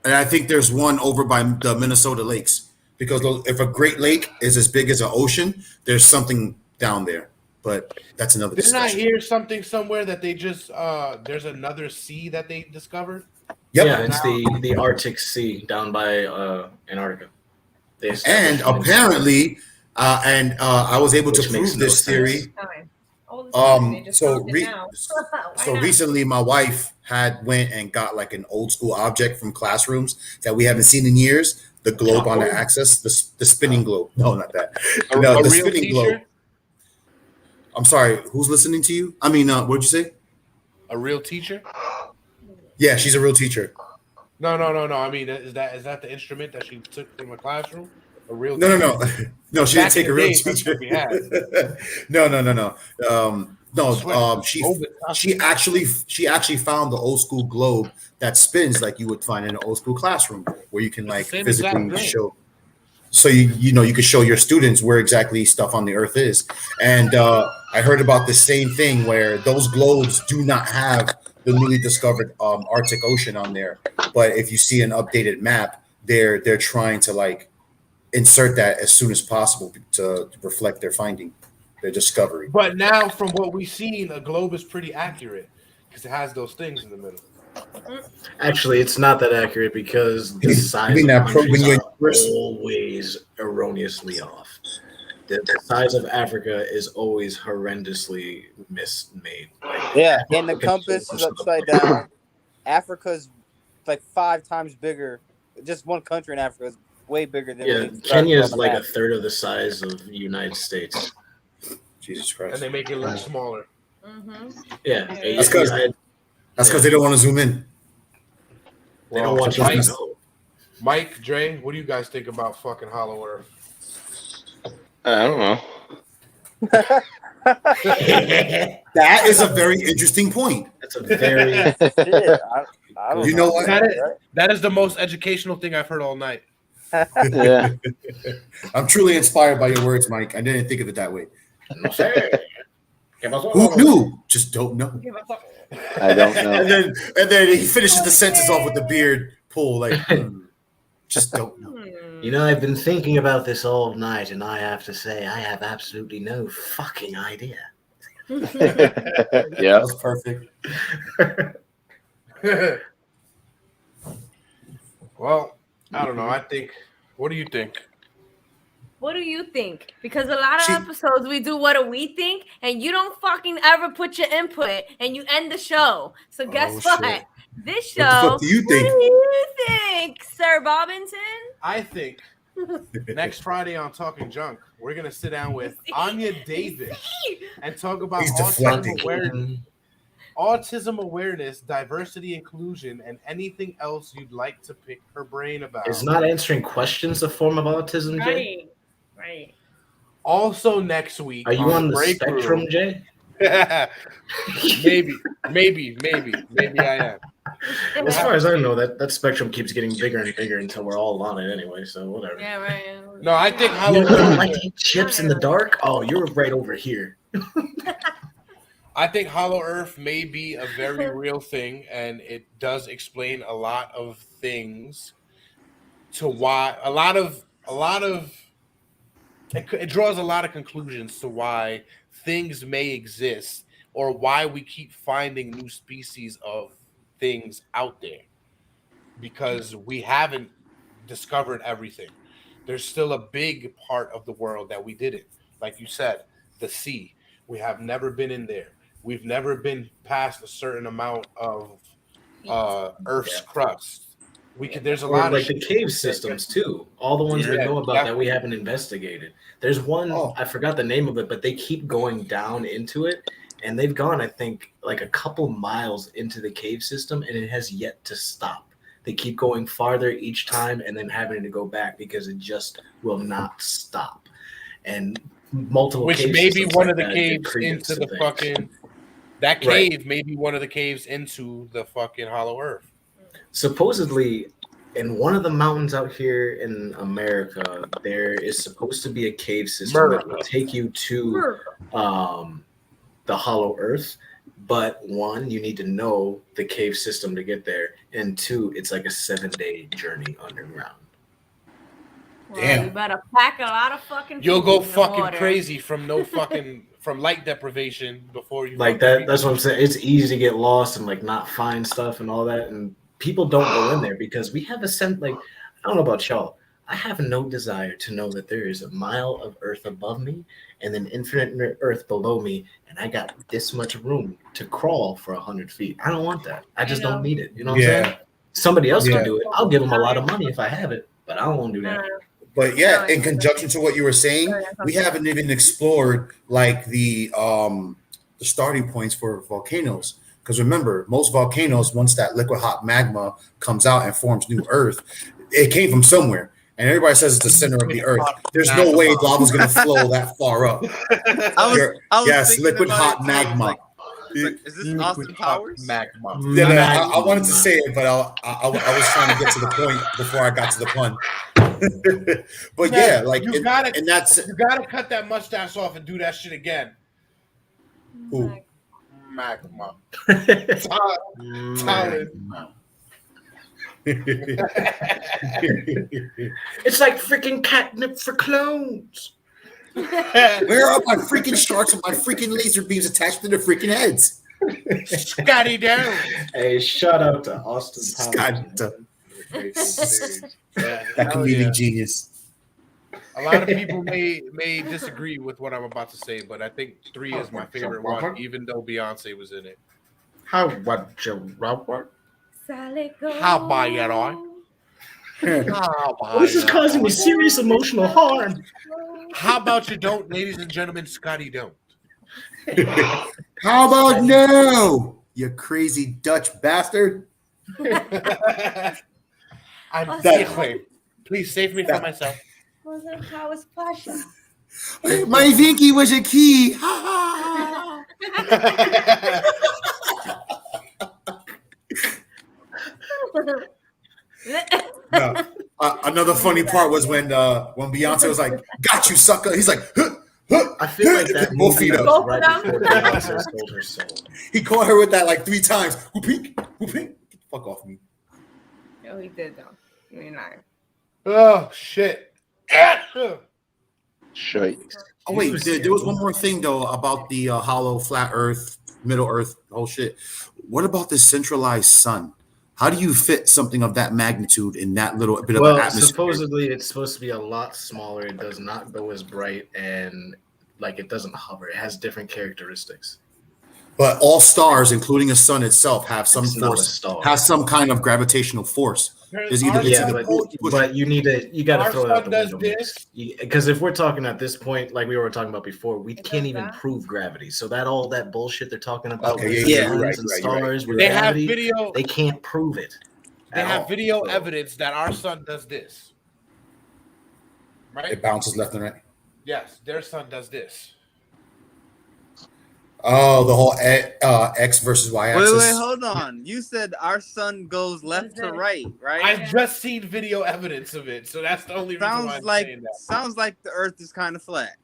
And I think there's one over by the Minnesota lakes, because if a Great Lake is as big as an ocean, there's something down there. But that's another discussion. Didn't I hear something somewhere that they just there's another sea that they discovered? Yep. Yeah, it's the Arctic Sea down by Antarctica. And apparently, I was able to prove this theory. So recently, my wife went and got like an old school object from classrooms that we haven't seen in years. The globe on the axis, the spinning globe. No, not that. No, the spinning globe. I'm sorry. Who's listening to you? I mean, what'd you say? A real teacher? Yeah, she's a real teacher. No. I mean, is that the instrument that she took from a classroom? A real no. No, she didn't Back take in a the real days, teacher. that's what we had. No. She actually found the old school globe that spins like you would find in an old school classroom, where you can like physically show. So you can show your students where exactly stuff on the earth is. And I heard about the same thing where those globes do not have the newly discovered Arctic Ocean on there. But if you see an updated map, they're trying to like insert that as soon as possible to reflect their finding, their discovery. But now, from what we've seen, a globe is pretty accurate because it has those things in the middle. Actually, it's not that accurate because the size mean of that countries probing are always erroneously off. The size of Africa is always horrendously mismade. Like, Yeah, and the Africa compass so is much of the upside down. Africa's like 5 times bigger. Just one country in Africa is way bigger than what Yeah, they described Kenya on is the like a map. third of the size of the United States. Jesus And Christ. they make it look smaller. Yeah, That's because they don't want to zoom in. They don't want you to Mike, know. Mike, Dre, what do you guys think about fucking Hollow Earth? I don't know. That is a very interesting point. That's a very Shit, I don't You know what? That is the most educational thing I've heard all night. Yeah. I'm truly inspired by your words, Mike. I didn't think of it that way. no sé. ¿Qué pasó? Who knew? Just don't know. I don't know. And then he finishes the sentence off with the beard pull, like just don't know. You know, I've been thinking about this all night, and I have to say, I have absolutely no fucking idea. That Yeah. was perfect. Well, I don't know. I think. What do you think? What do you think? Because a lot of episodes we do what do we think, and you don't fucking ever put your input, and you end the show. So guess what? Shit. This show. What the fuck do you think? What do you think, Sir Bobbington? I think next Friday on Talking Junk, we're gonna sit down with Anya Davis and talk about He's deflecting. autism awareness, diversity, inclusion, and anything else you'd like to pick her brain about. Is not answering questions a form of autism, Jay? Right. Also next week. Are you on the Break spectrum, Room. Jay? maybe I am. As far as I know, that spectrum keeps getting bigger and bigger until we're all on it anyway. So whatever. Yeah, right. No, I think You Hollow don't like Earth. to eat chips in the dark? Oh, you're right over here. I think Hollow Earth may be a very real thing, and it does explain a lot of things. To why a lot of it draws a lot of conclusions to why things may exist or why we keep finding new species of things out there, because we haven't discovered everything. There's still a big part of the world that we didn't. Like you said, the sea. We have never been in there. We've never been past a certain amount of Earth's crust. There's a Or lot like of the cave systems too. All the ones we know about that we haven't investigated. There's one, I forgot the name of it, but they keep going down into it, and they've gone, I think, like a couple miles into the cave system, and it has yet to stop. They keep going farther each time and then having to go back because it just will not stop. And multiple which cave may be systems one like of the that caves give credence into to the things. fucking that cave may be one of the caves into the fucking Hollow Earth. Supposedly, in one of the mountains out here in America, there is supposed to be a cave system that will take you to the Hollow Earth. But one, you need to know the cave system to get there, and two, it's like a 7-day journey underground. Well, Damn. you better pack a lot of fucking. You'll go food in the fucking water. crazy from from light deprivation before you Like fucking that's what I'm saying. It's easy to get lost and like not find stuff and all that, and people don't go in there because we have a sense. Like, I don't know about y'all, I have no desire to know that there is a mile of earth above me and then infinite earth below me, and I got this much room to crawl for 100 feet. I don't want that. I just don't need it. You know what I'm saying? Somebody else can do it. I'll give them a lot of money if I have it, but I don't want to do that. But yeah, in conjunction to what you were saying, we haven't even explored like the starting points for volcanoes. Because remember, most volcanoes, once that liquid hot magma comes out and forms new earth, it came from somewhere. And everybody says it's the center of the earth. There's no way lava's going to flow that far up. I was Yes, thinking liquid about hot it, magma. like, is this Austin Powers? magma. Yeah, no, I wanted to say it, but I was trying to get to the point before I got to the pun. But yeah, like you gotta cut that mustache off and do that shit again. Who? Magma. Talent. It's like freaking catnip for clones. Where are my freaking sharks with my freaking laser beams attached to their freaking heads? Scotty down. Hey, shout out to Austin Powers. Scott, Yeah, that hell comedic yeah. genius. A lot of people may disagree with what I'm about to say, but I think 3 is my favorite one, even though Beyonce was in it. How about you, Robert? How about you, Roy? This is causing me serious emotional harm. How about you don't, ladies and gentlemen? Scotty don't. How about no, you crazy Dutch bastard? I'm sick. Please save me from myself. My Vinky was a key. No. Another funny part was when Beyonce was like, "Got you, sucker." He's like, "Huh, huh, I feel like that both movie feet up. was right before Beyonce sold her soul. He caught her with that like 3 times. Whoopink, whoopink. Fuck off me. No, he did though. You ain't lying. Oh shit. Shite. Oh wait, there was one more thing though about the hollow, flat Earth, Middle Earth, whole shit. What about this centralized sun? How do you fit something of that magnitude in that little bit of an atmosphere? Supposedly it's supposed to be a lot smaller. It does not go as bright and like it doesn't hover. It has different characteristics. But all stars, including a sun itself, have some It's not a force, star. has some kind of gravitational force. There's either it's either pull or push. but you got to Our throw it out sun the does window. this. Because if we're talking at this point, like we were talking about before, we It can't does even that? prove gravity. So that all that bullshit they're talking about Okay, with yeah, suns right, and right, stars with They have gravity, video. they can't prove it. They at have all. video So- evidence that our sun does this. Right? It bounces left and right. Yes, their sun does this. Oh, the whole X versus Y axis. Wait, hold on. You said our sun goes left to right, right? I've just seen video evidence of it, so that's the only reason why I'm saying that. Sounds like the Earth is kind of flat.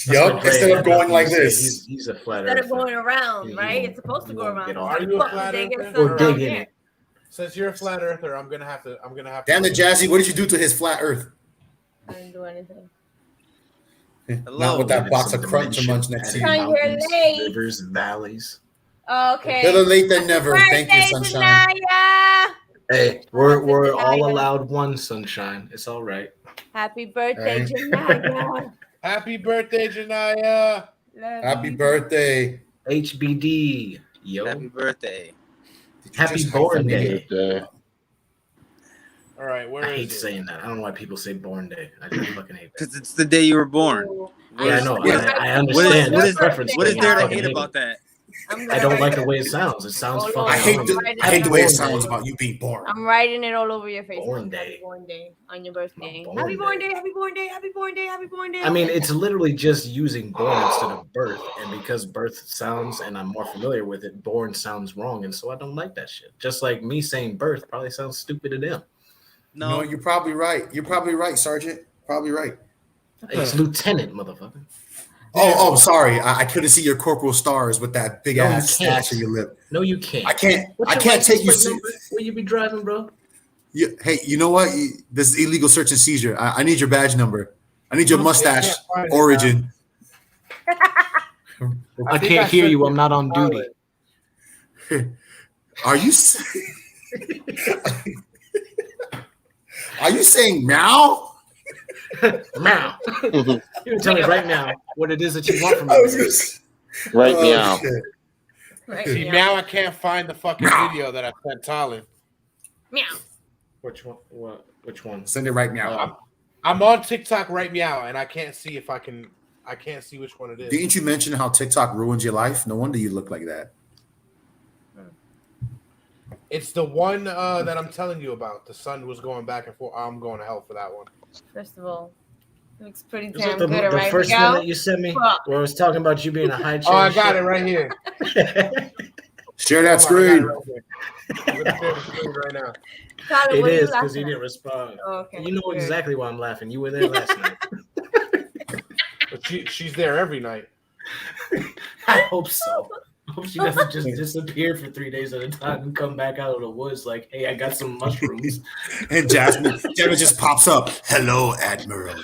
Yup, instead of going like this. He's a flat Instead of earther. going around, You right? won't- It's supposed to you go won't around. get So off. how Are the you a fuck flat did they get earther? sun Or around dig in there? it. Since you're a flat earther, I'm gonna have to. Damn it, Jazzy, what did you do to his flat Earth? I didn't do anything. Not with that Give it box some of crunch dimension, munch next to adding you. Trying your mountains, lake. rivers, valleys. Okay. Better late than never. Thank you, Birthday, sunshine. Janaya! Hey, we're Happy all birthday. allowed one sunshine. It's all right. Happy birthday, Right. Janaya. Happy birthday, Janaya! Love Happy you. birthday. HBD, yo. Happy birthday. Did you Happy just born hyphenate day. it? All right, where I is hate it? saying that. I don't know why people say born day. I just fucking hate that. Because it's the day you were born. Yeah, I know. Yeah. I understand. What the is preference, what is but there I to fucking hate about that? I don't like the way it sounds. It sounds Oh, fucking. Lord. I hate the way it Born sounds day. about you being born. I'm writing it all over your face. Born Happy day. born day on your birthday. Born Happy born day. day, happy born day, happy born day, happy born day. I mean, it's literally just using born instead of birth, and because birth sounds, and I'm more familiar with it, born sounds wrong, and so I don't like that shit. Just like me saying birth probably sounds stupid to them. No, you're probably right. You're probably right, Sergeant. Probably right. It's lieutenant, motherfucker. Oh, sorry. I couldn't see your corporal stars with that big No, you ass can't. stash in your lip. No, you can't. I can't. What's I your can't take you. license plate number? Where you be driving, bro? Hey, you know what? This is illegal search and seizure. I need your badge number. I need your mustache origin. I can't hear you. I'm not on duty. Are you? Are you saying meow? Meow. You can tell me right now what it is that you want from me. Right Oh, meow. shit. Right, See, meow. now I can't find the fucking video that I sent Talon. Meow. Which one? What? Which one? Send it right meow. I'm on TikTok right meow, and I can't see if I can. I can't see which one it is. Didn't you mention how TikTok ruins your life? No wonder you look like that. It's the one that I'm telling you about. The sun was going back and forth. I'm going to hell for that one. First of all, looks pretty Is damn it the good, right? first one Miguel? that you sent me? Fuck. Where I was talking about you being a high chair. Oh, I got it right here. Share that I got it screen. right here. I'm gonna share the screen right now. Tyler, It what are you is because laughing you at? didn't respond. Oh, okay. You know Good. exactly why I'm laughing. You were there last night. But she's there every night. I hope so. I hope she doesn't just disappear for 3 days at a time and come back out of the woods like, hey, I got some mushrooms. And Jasmine just pops up. Hello, Admiral.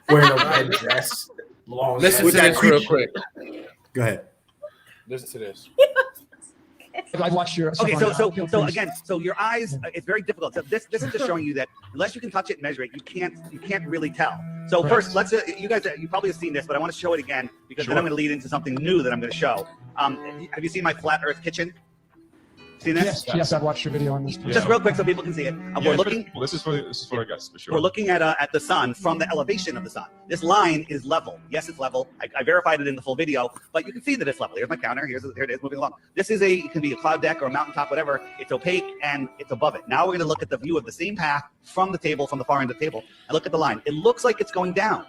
Wearing a red dress. Long Listen With to that this real creep- quick. Go ahead. Listen to this. I've watched your. Okay, so again, so your eyes, it's very difficult. So this is just showing you that unless you can touch it and measure it, you can't really tell. So first, let's you guys, you probably have seen this, but I want to show it again because then I'm going to lead into something new that I'm going to show. Have you seen my flat Earth kitchen? Seen this? Yes, I've watched your video on this. Just real quick so people can see it. We're looking. Well, this is for guests for sure. We're looking at the sun from the elevation of the sun. This line is level. Yes, it's level. I verified it in the full video, but you can see that it's level. Here's my counter. Here it is moving along. This is it can be a cloud deck or a mountaintop, whatever. It's opaque and it's above it. Now we're going to look at the view of the same path from the table, from the far end of the table, and look at the line. It looks like it's going down.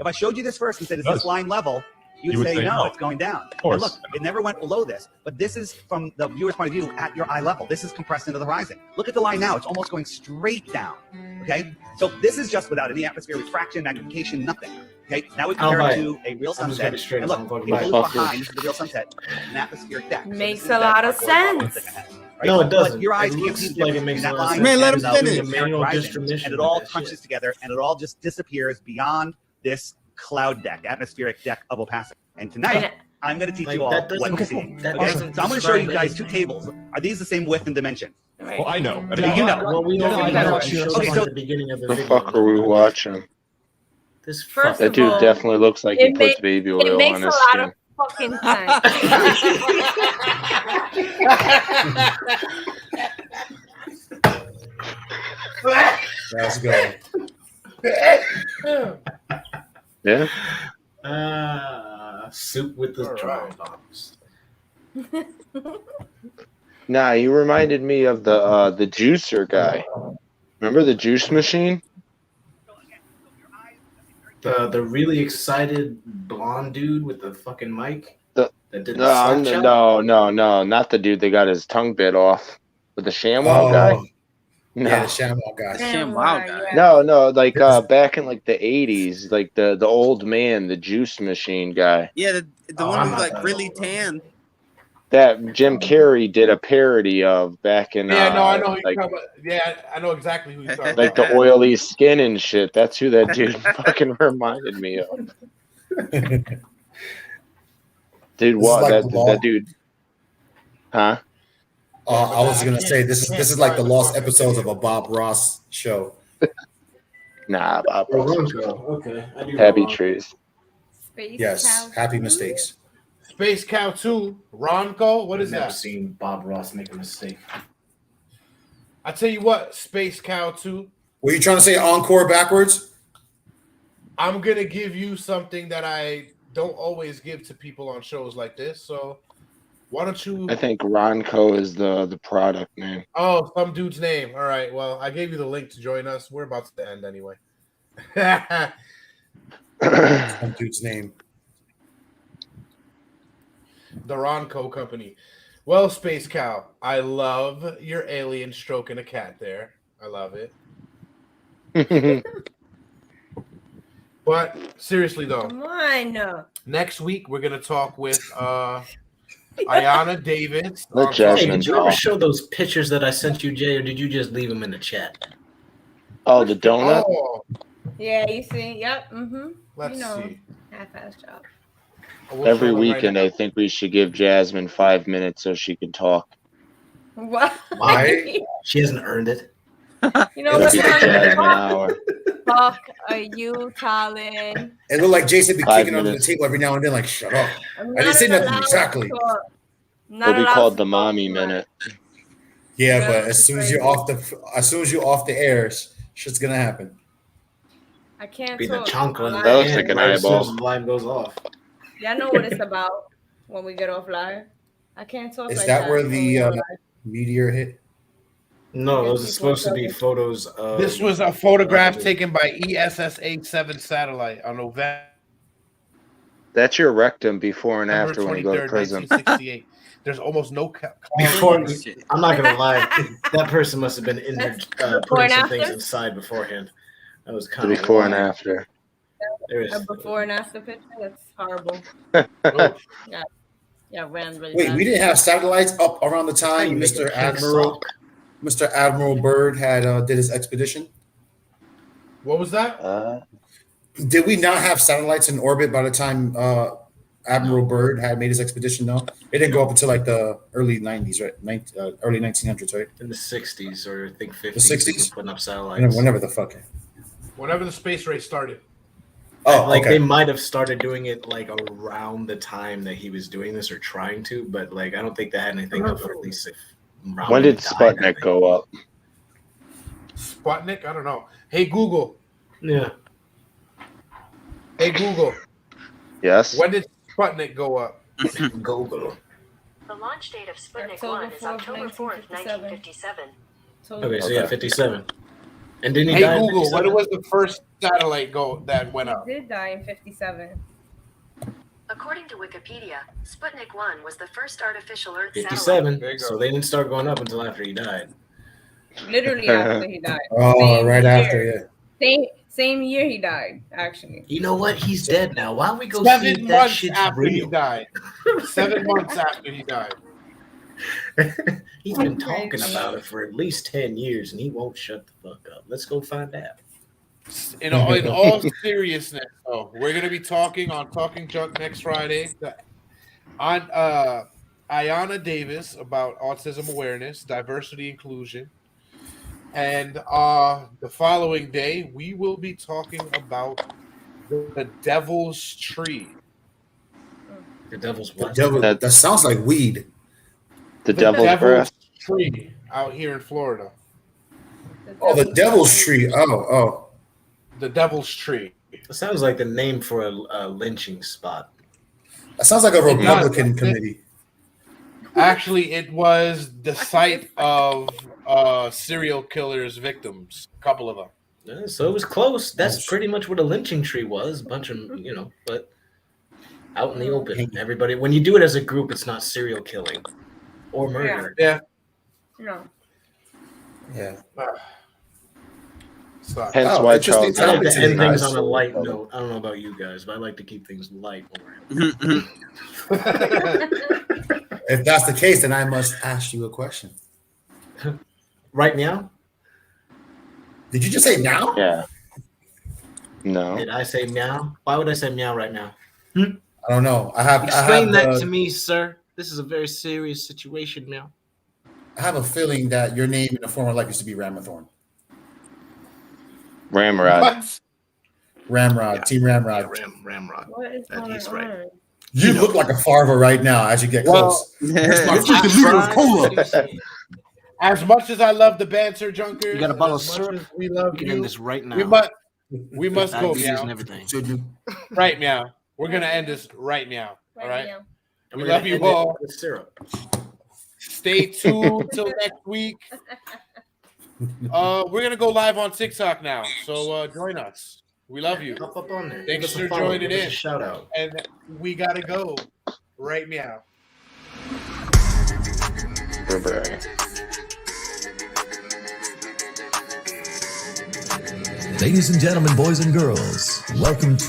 If I showed you this first and said, is this line level? You would say no, it's going down. Of course. And look, it never went below this, but this is from the viewer's point of view at your eye level. This is compressed into the horizon. Look at the line now. It's almost going straight down. Okay? So this is just without any atmosphere, refraction, magnification, nothing. Okay? Now we compare it to a real sunset. And look, it's behind the real sunset, an atmospheric deck. Makes a lot of sense. Right? No, it doesn't. But your eyes It can't looks see like the it makes that a lot of line. sense. Man, let him and finish. the Manual horizon, distribution and it of all that crunches shit. together, and it all just disappears beyond this cloud deck, atmospheric deck of opacity. And tonight, I'm going to teach you all that what doesn't- to see. that Okay? So doesn't I'm going to show you describe guys two tables. Are these the same width and dimension? Well, I know. Do you know? Well, we know I that. know. Okay, so at the beginning of the The video. fuck are we watching? This First That of dude all, definitely looks like it he puts makes- baby it oil makes on a his lot skin. of fucking sense. Let's go. Yeah. Soup with the All dry right. bombs. Nah, you reminded me of the juicer guy. Remember the juice machine? The really excited blonde dude with the fucking mic The- that did the Snapchat? No, not the dude that got his tongue bit off. With the ShamWow guy? No. Yeah, the ShamWow guy. ShamWow guy. No, like back in like the 80s, like the old man, the juice machine guy. Yeah, the one who's like really tan. That Jim Carrey did a parody of back in Yeah, no, I know. Who like, you're talking about. Yeah, I know exactly who you're talking like about. the oily skin and shit. That's who that dude fucking reminded me of. Dude, what? like the law. That dude. Huh? I was gonna say this is like the lost episodes of a Bob Ross show. Nah, Bob Ross. Okay. I do Happy know. trees. Space Yes, Cow. happy mistakes. Space Cow 2, Ronco. What I've is never that? seen Bob Ross make a mistake. I tell you what, Space Cow 2. Were you trying to say encore backwards? I'm gonna give you something that I don't always give to people on shows like this. So why don't you? I think Ronco is the product name. Oh, some dude's name. All right. Well, I gave you the link to join us. We're about to end anyway. Some dude's name. The Ronco Company. Well, Space Cow, I love your alien stroking a cat there. I love it. But seriously though, Come on. next week we're gonna talk with Ayanna Davis. Let on Jasmine Hey, did you ever talk. show those pictures that I sent you, Jay, or did you just leave them in the chat? Oh, the donut? Oh, Yeah, you see? Yep. Mm-hmm. let's You know. see. Half-ass job. We'll Every show them right weekend, now. I think we should give Jasmine 5 minutes so she can talk. What? Right? She hasn't earned it. You know It'll what? be the Jasmine hour. Fuck are you telling? It looked like Jason be 5 kicking under the minutes. table every now and then, like, shut up. I'm I didn't say not nothing allowed exactly. to talk. Not It'll be allowed called to the talk mommy too much. minute. Yeah, Yeah, but that's as soon as crazy. you're off the air, shit's gonna happen. I can't Be the talk. chunk on I'm That looks lying. like an right as soon eyeball. as the line goes off. Y'all know what it's about when we get off live. I can't talk Is like that where when the we're live. meteor hit? No, Yeah, those are people supposed to tell be me. photos of. This was a photograph taken by ESS-A7 satellite on November That's your rectum before and after when you go to 23rd, prison. 1968. There's almost no Before, I'm not gonna lie, that person must have been in there Before putting and some things after? inside beforehand. That was The kind of before and after. There is. A before and after picture? That's horrible. Oh, Yeah, ran really Wait, fast. we didn't have satellites up around the How you time make a Mr. Admiral Byrd had did his expedition. what was that? Uh, Did we not have satellites in orbit by the time Admiral Byrd had made his expedition. No, it didn't go up until like the early 90s, right? Early 1900s, right? In the 60s or I think 50s. The 60s? Putting up satellites. Whenever the fuck. Whenever the space race started. Oh, like okay. they might have started doing it like around the time that he was doing this or trying to, but like I don't think they had anything up for at least When did Sputnik go up? Sputnik? I don't know. Hey Google. Yeah. Hey Google. Yes. When did Sputnik go up? Google. The launch date of Sputnik 1 is October 4th, 1957. Okay, so yeah, 57. And didn't he Hey die in Google, 57? when was the first satellite that went up? He did die in 57. According to Wikipedia, Sputnik 1 was the first artificial Earth 57. satellite. So they didn't start going up until after he died. Literally after he died. Oh, Same right year. after, yeah. Same year he died, actually. You know what? He's dead now. Why don't we go 7 see if that months shit's after he real? died. 7 months after he died. He's been talking about it for at least 10 years and he won't shut the fuck up. Let's go find out. In all seriousness, though, we're gonna be talking on Talking Junk next Friday on Ayanna Davis about autism awareness, diversity, inclusion, and the following day we will be talking about the Devil's Tree. The Devil's what? That sounds like weed. The Devil's Breath. Tree out here in Florida. Oh, the Devil's Tree. Oh. The Devil's Tree. It sounds like the name for a lynching spot. That sounds like a Republican committee. Actually, it was the site of serial killers' victims. A couple of them. Yeah, so it was close. That's pretty much what a lynching tree was. A bunch of, but out in the open. Everybody, when you do it as a group, it's not serial killing or murder. Yeah. No. Yeah. Hence why Charles. I like to end things on a light note. I don't know about you guys, but I like to keep things light. If that's the case, then I must ask you a question. Right now? Did you just say now? Yeah. No. Did I say meow? Why would I say meow right now? I don't know. Explain that to me, sir. This is a very serious situation now. I have a feeling that your name in the former life used to be Ramathorn. Ramrod. What? Ramrod. Yeah. Team Ramrod. Ramrod. What is going He's on? right. You look like a farva right now as you get close. Here's my I'm freaking liter of trying cola. to- As much as I love the banter, Junkers, You got a bottle of as much syrup? as we love We can you. end this right now. We must go, Diabetes meow. and everything. Right, meow. We're gonna end this right now. All right. Now. And We we're love gonna you end it all. with syrup. Stay tuned till next week. We're gonna go live on TikTok now, so join us. We love you. Hop up on there. Thanks Give us a for follow. joining Give us in. a shout out. And we gotta go right meow. Bye-bye. Ladies and gentlemen, boys and girls, welcome to